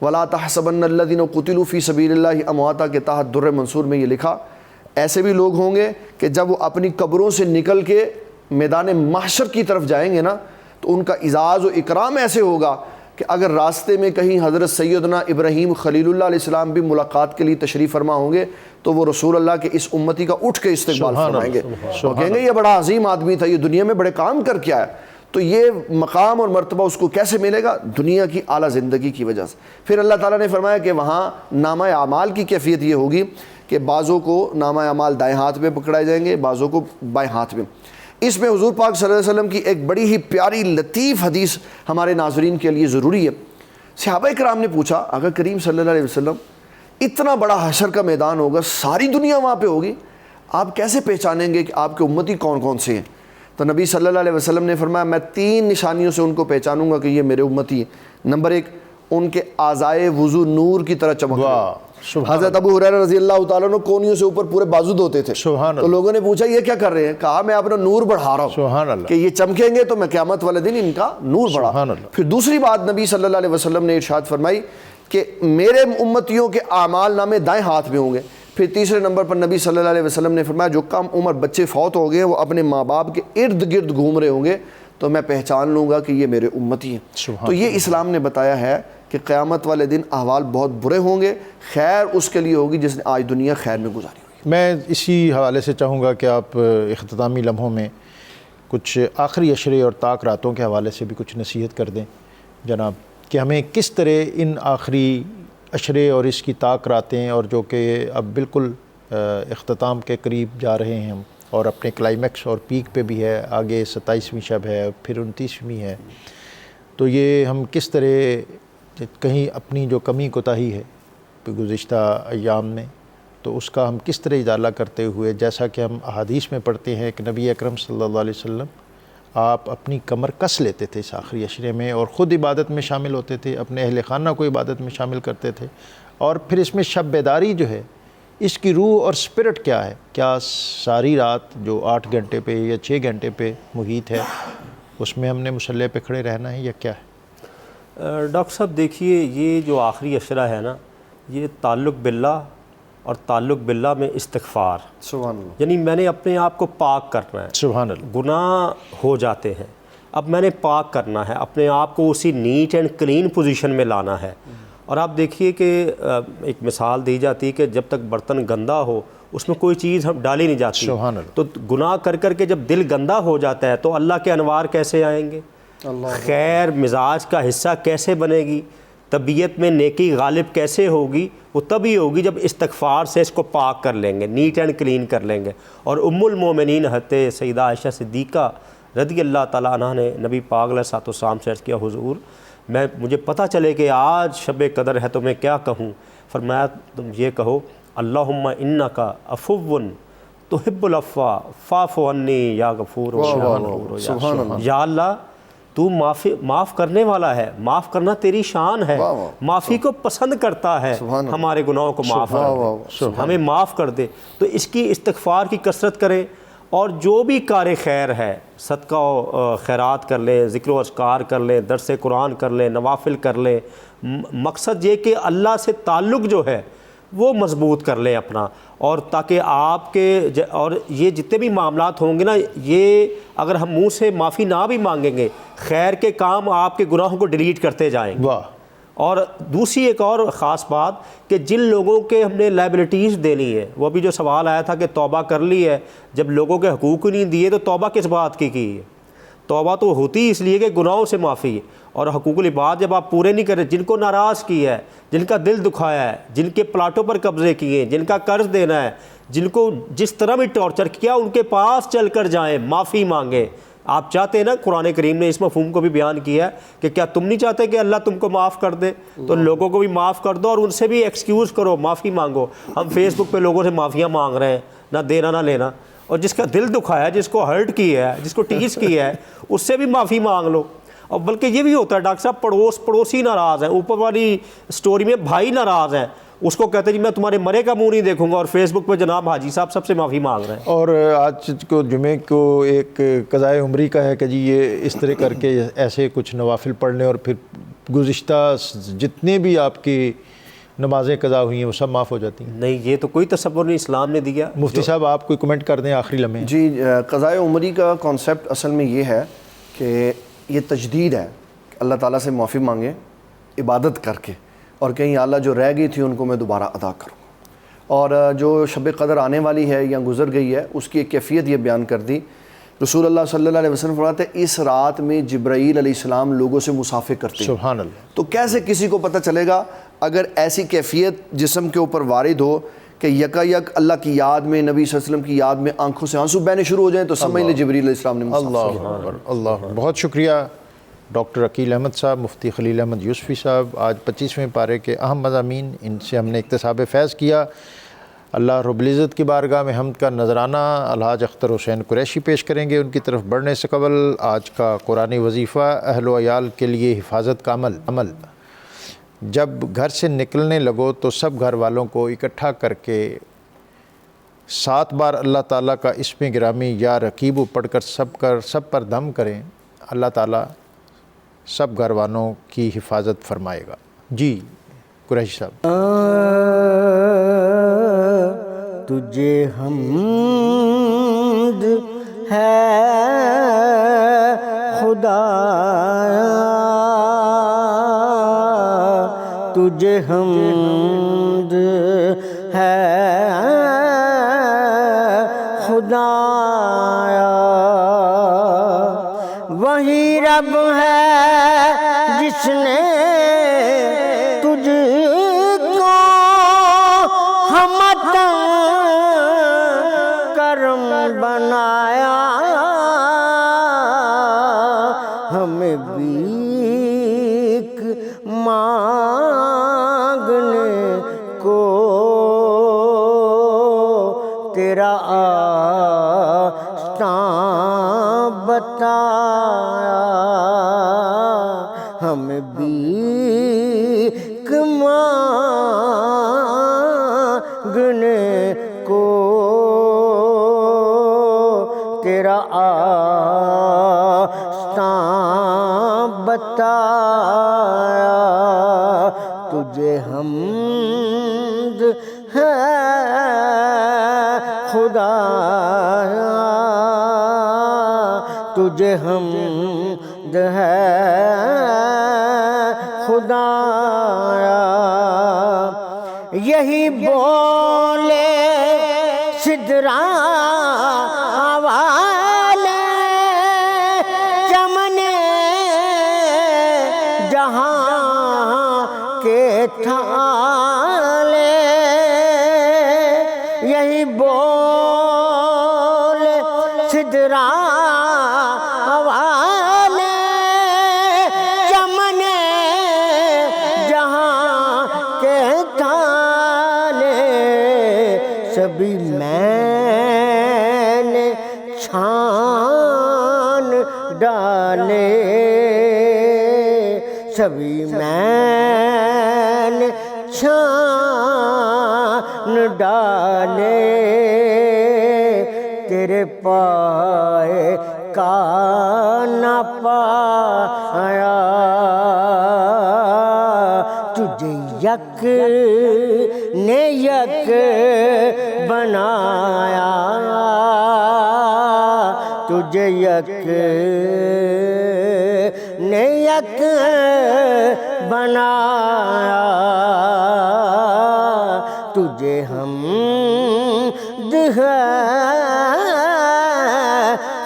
وَلَا تَحْسَبَنَّ الَّذِينَ قُتِلُوا فِي سَبِيلِ اللَّهِ أَمْوَاتًا کے تحت در منصور میں یہ لکھا، ایسے بھی لوگ ہوں گے کہ جب وہ اپنی قبروں سے نکل کے میدان محشر کی طرف جائیں گے نا تو ان کا اعزاز و اکرام ایسے ہوگا کہ اگر راستے میں کہیں حضرت سیدنا ابراہیم خلیل اللہ علیہ السلام بھی ملاقات کے لیے تشریف فرما ہوں گے تو وہ رسول اللہ کے اس امتی کا اٹھ کے استقبال فرمائیں گے. وہ کہیں گے یہ بڑا عظیم آدمی تھا، یہ دنیا میں بڑے کام کر کے آیا. تو یہ مقام اور مرتبہ اس کو کیسے ملے گا؟ دنیا کی اعلیٰ زندگی کی وجہ سے. پھر اللہ تعالیٰ نے فرمایا کہ وہاں نامہ اعمال کی کیفیت یہ ہوگی کہ بعضوں کو نامہ اعمال دائیں ہاتھ میں پکڑائے جائیں گے، بعضوں کو بائیں ہاتھ میں. اس میں حضور پاک صلی اللہ علیہ وسلم کی ایک بڑی ہی پیاری لطیف حدیث ہمارے ناظرین کے لیے ضروری ہے. صحابہ کرام نے پوچھا آقا کریم صلی اللہ علیہ وسلم اتنا بڑا حشر کا میدان ہوگا، ساری دنیا وہاں پہ ہوگی، آپ کیسے پہچانیں گے کہ آپ کے امتی کون کون سے ہیں؟ تو نبی صلی اللہ علیہ وسلم نے فرمایا میں 3 نشانیوں سے ان کو پہچانوں گا کہ یہ میرے امتی ہیں. نمبر 1، ان کے اعضائے وضو نور کی طرح چمک رہے ہیں. حضرت ابو ہریرہ رضی اللہ تعالیٰ عنہ کونیوں سے اوپر پورے بازو دھوتے تھے. تو لوگوں نے پوچھا یہ کیا کر رہے ہیں؟ کہا میں اپنا نور بڑھا رہا ہوں کہ یہ چمکیں گے تو میں قیامت والے دن ان کا نور بڑھا. پھر دوسری بات نبی صلی اللہ علیہ وسلم نے ارشاد فرمائی کہ میرے امتیوں کے اعمال نامے دائیں ہاتھ میں ہوں گے. پھر تیسرے نمبر پر نبی صلی اللہ علیہ وسلم نے فرمایا جو کم عمر بچے فوت ہو گئے وہ اپنے ماں باپ کے ارد گرد گھوم رہے ہوں گے تو میں پہچان لوں گا کہ یہ میرے امتی ہیں. تو یہ اسلام نے بتایا ہے کہ قیامت والے دن احوال بہت برے ہوں گے، خیر اس کے لیے ہوگی جس نے آج دنیا خیر میں گزاری ہوگی. میں اسی حوالے سے چاہوں گا کہ آپ اختتامی لمحوں میں کچھ آخری عشرے اور طاق راتوں کے حوالے سے بھی کچھ نصیحت کر دیں جناب، کہ ہمیں کس طرح ان آخری عشرے اور اس کی طاق راتیں، اور جو کہ اب بالکل اختتام کے قریب جا رہے ہیں ہم اور اپنے کلائمیکس اور پیک پہ بھی ہے، آگے 27ویں شب ہے پھر 29ویں ہے، تو یہ ہم کس طرح کہیں اپنی جو کمی کوتاہی ہے گزشتہ ایام میں تو اس کا ہم کس طرح ازالہ کرتے ہوئے، جیسا کہ ہم احادیث میں پڑھتے ہیں کہ نبی اکرم صلی اللہ علیہ وسلم آپ اپنی کمر کس لیتے تھے اس آخری عشرے میں اور خود عبادت میں شامل ہوتے تھے، اپنے اہل خانہ کو عبادت میں شامل کرتے تھے. اور پھر اس میں شب بیداری جو ہے اس کی روح اور سپرٹ کیا ہے؟ کیا ساری رات جو 8 گھنٹے پہ یا 6 گھنٹے پہ محیط ہے اس میں ہم نے مصلی پہ کھڑے رہنا ہے یا کیا ہے؟ ڈاکٹر صاحب دیکھیے یہ جو آخری عشرہ ہے نا یہ تعلق باللہ اور تعلق باللہ میں استغفار، سبحان اللہ، یعنی میں نے اپنے آپ کو پاک کرنا ہے. سبحان اللہ. گناہ ہو جاتے ہیں، اب میں نے پاک کرنا ہے، اپنے آپ کو اسی نیٹ اینڈ کلین پوزیشن میں لانا ہے. اور آپ دیکھیے کہ ایک مثال دی جاتی ہے کہ جب تک برتن گندا ہو اس میں کوئی چیز ہم ڈالی نہیں جاتی. سبحان اللہ. تو گناہ کر کر کے جب دل گندا ہو جاتا ہے تو اللہ کے انوار کیسے آئیں گے؟ خیر مزاج کا حصہ کیسے بنے گی؟ طبیعت میں نیکی غالب کیسے ہوگی؟ وہ تبھی ہوگی جب استغفار سے اس کو پاک کر لیں گے، نیٹ اینڈ کلین کر لیں گے. اور ام المومنین حضرت سیدہ عائشہ صدیقہ رضی اللہ تعالیٰ عنہ نے نبی پاک علیہ السلام سے عرض کیا حضور مجھے پتہ چلے کہ آج شب قدر ہے تو میں کیا کہوں؟ فرمایا تم یہ کہو اللہم انکا عفو تحب العفو فاعف عنی یا غفور. یا اللہ تو معاف کرنے والا ہے، معاف کرنا تیری شان ہے، معافی کو پسند کرتا ہے، ہمارے گناہوں کو معاف کر دے، ہمیں معاف کر دے. تو اس کی استغفار کی کثرت کریں اور جو بھی کار خیر ہے، صدقہ و خیرات کر لیں، ذکر و اذکار کر لیں، درس قرآن کر لیں، نوافل کر لیں، مقصد یہ کہ اللہ سے تعلق جو ہے وہ مضبوط کر لیں اپنا، اور تاکہ آپ کے اور یہ جتنے بھی معاملات ہوں گے نا، یہ اگر ہم منہ سے معافی نہ بھی مانگیں گے، خیر کے کام آپ کے گناہوں کو ڈیلیٹ کرتے جائیں گے۔ واہ۔ اور دوسری ایک اور خاص بات کہ جن لوگوں کے ہم نے لائبلٹیز دینی ہے، وہ بھی جو سوال آیا تھا کہ توبہ کر لی ہے، جب لوگوں کے حقوق ہی نہیں دیے تو توبہ کس بات کی ہے؟ توبہ تو ہوتی اس لیے کہ گناہوں سے معافی ہے، اور حقوق العباد جب آپ پورے نہیں کریں، جن کو ناراض کیا ہے، جن کا دل دکھایا ہے، جن کے پلاٹوں پر قبضے کیے، جن کا قرض دینا ہے، جن کو جس طرح بھی ٹارچر کیا، ان کے پاس چل کر جائیں، معافی مانگیں۔ آپ چاہتے ہیں نا، قرآن کریم نے اس مفہوم کو بھی بیان کیا ہے کہ کیا تم نہیں چاہتے کہ اللہ تم کو معاف کر دے؟ تو لوگوں کو بھی معاف کر دو اور ان سے بھی ایکسکیوز کرو، معافی مانگو۔ ہم فیس بک پہ لوگوں سے معافیاں مانگ رہے ہیں، نہ دینا نہ لینا، اور جس کا دل دکھایا ہے، جس کو ہرٹ کیا ہے، جس کو ٹیز کیا ہے، اس سے بھی معافی مانگ لو۔ اور بلکہ یہ بھی ہوتا ہے ڈاکٹر صاحب، پڑوسی ناراض ہیں، اوپر والی سٹوری میں بھائی ناراض ہیں، اس کو کہتے ہیں جی میں تمہارے مرے کا منہ نہیں دیکھوں گا، اور فیس بک پہ جناب حاجی صاحب سب سے معافی مانگ رہے ہیں۔ اور آج کو جمعے کو ایک قضائے عمری کا ہے کہ جی یہ اس طرح کر کے ایسے کچھ نوافل پڑھ لیں اور پھر گزشتہ جتنے بھی آپ کی نمازیں قضا ہوئی ہیں وہ سب معاف ہو جاتی ہیں۔ نہیں، یہ تو کوئی تصور نہیں اسلام نے دیا۔ مفتی صاحب آپ کوئی کمنٹ کر دیں آخری لمحے۔ جی، قضائے عمری کا کانسیپٹ اصل میں یہ ہے کہ یہ تجدید ہے، اللہ تعالیٰ سے معافی مانگیں عبادت کر کے، اور کہیں اللہ جو رہ گئی تھی ان کو میں دوبارہ ادا کروں۔ اور جو شب قدر آنے والی ہے یا گزر گئی ہے، اس کی ایک کیفیت یہ بیان کر دی۔ رسول اللہ صلی اللہ علیہ وسلم فرماتے ہیں اس رات میں جبرائیل علیہ السلام لوگوں سے مصافحہ کرتے ہیں۔ سبحان اللہ۔ تو کیسے کسی کو پتہ چلے گا اگر ایسی کیفیت جسم کے اوپر وارد ہو کہ یکا یک اللہ کی یاد میں، نبی صلی اللہ علیہ وسلم کی یاد میں آنکھوں سے آنسو بہنے شروع ہو جائیں، تو سمجھ لیں جبرائیل علیہ السلام نے مصافحہ کیا۔ اللہ اکبر، اللہ۔ بہت شکریہ ڈاکٹر عقیل احمد صاحب، مفتی خلیل احمد یوسفی صاحب۔ آج 25ویں پارے کے اہم مضامین، ان سے ہم نے اکتساب فیض کیا۔ اللہ رب العزت کی بارگاہ میں حمد کا نذرانہ الحاج اختر حسین قریشی پیش کریں گے۔ ان کی طرف بڑھنے سے قبل آج کا قرآنی وظیفہ، اہل و عیال کے لیے حفاظت کا عمل۔ جب گھر سے نکلنے لگو تو سب گھر والوں کو اکٹھا کر کے 7 بار اللہ تعالیٰ کا اسم گرامی یا رقیب پڑھ کر سب پر دم کریں، اللہ تعالیٰ سب گھر والوں کی حفاظت فرمائے گا۔ جی قریشی صاحب۔ تجھے حمد ہے خدایا، تجھے حمد ہے خدایا، وہی رب ہے جس نے تجھ کو ہمت کرم بنایا، ہمیں بھیک مانگنے کو تیرا آستان بتایا، ہمیں بھیک مانگنے کو تیرا آستان بتایا، تجھے حمد ہے خدایا، تجھے حمد ہے خدایا، یہی بولے سدرا والے چمن جہاں کے تھالے، یہی بولے سدرا والے چمن جہاں کے تھالے، سبھی میں نے چھان ڈالے، سبھی میں نے چھان ڈالے، تیرے پائے کا نہ پایا، تجھے یک نے یک بنایا، تجھے یک نے یک بنایا، تجھے حمد ہے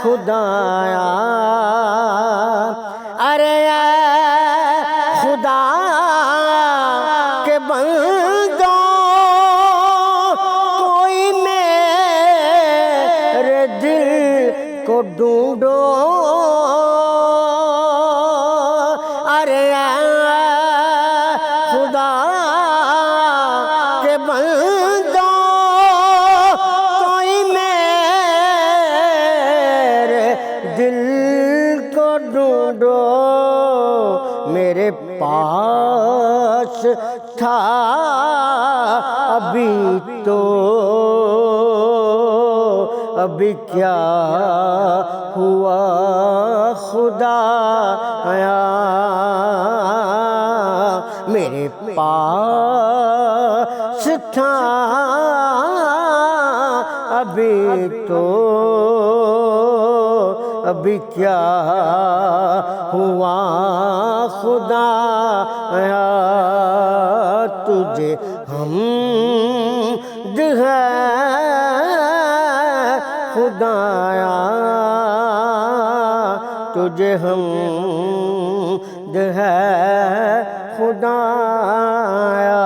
خدایا۔ ارے اے خدا کے بندوں، کوئی میرے دل کو ڈھونڈو، ارے اے خدا کے بندوں، کوئی میرے دل کو ڈھونڈو، میرے پاس تھا ابھی تو ابھی کیا ہوا خدایا، میرے پاس تھا ابھی تو ابھی کیا ہوا خدایا، تجھے حمد ہے خدایا، تجھے حمد ہے خدایا،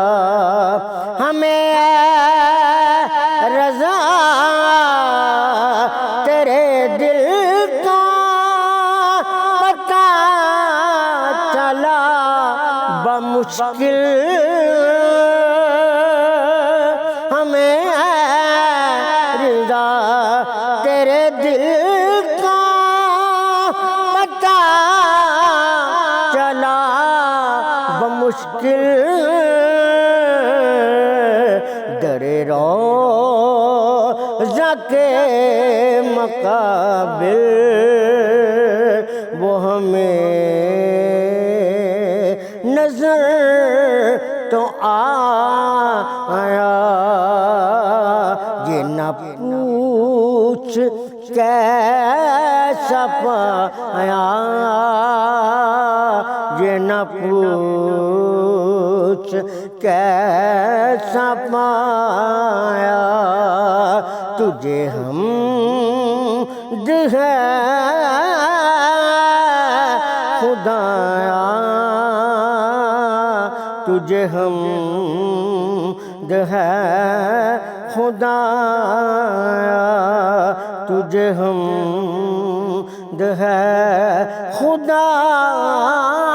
ہمیں رضا تیرے دل کا پتہ چلا بمشکل، ہمیں رضا تیرے دل کا پتہ چلا بمشکل، در روضہ کے مقابل وہ ہمیں نظر تو آیا، یہ نہ پوچھ کیسا پایا، یہ نہ پوچھ کیسا پایا، تجھے حمد ہے خدایا، تجھے حمد ہے خدایا، تجھے حمد ہے خدایا۔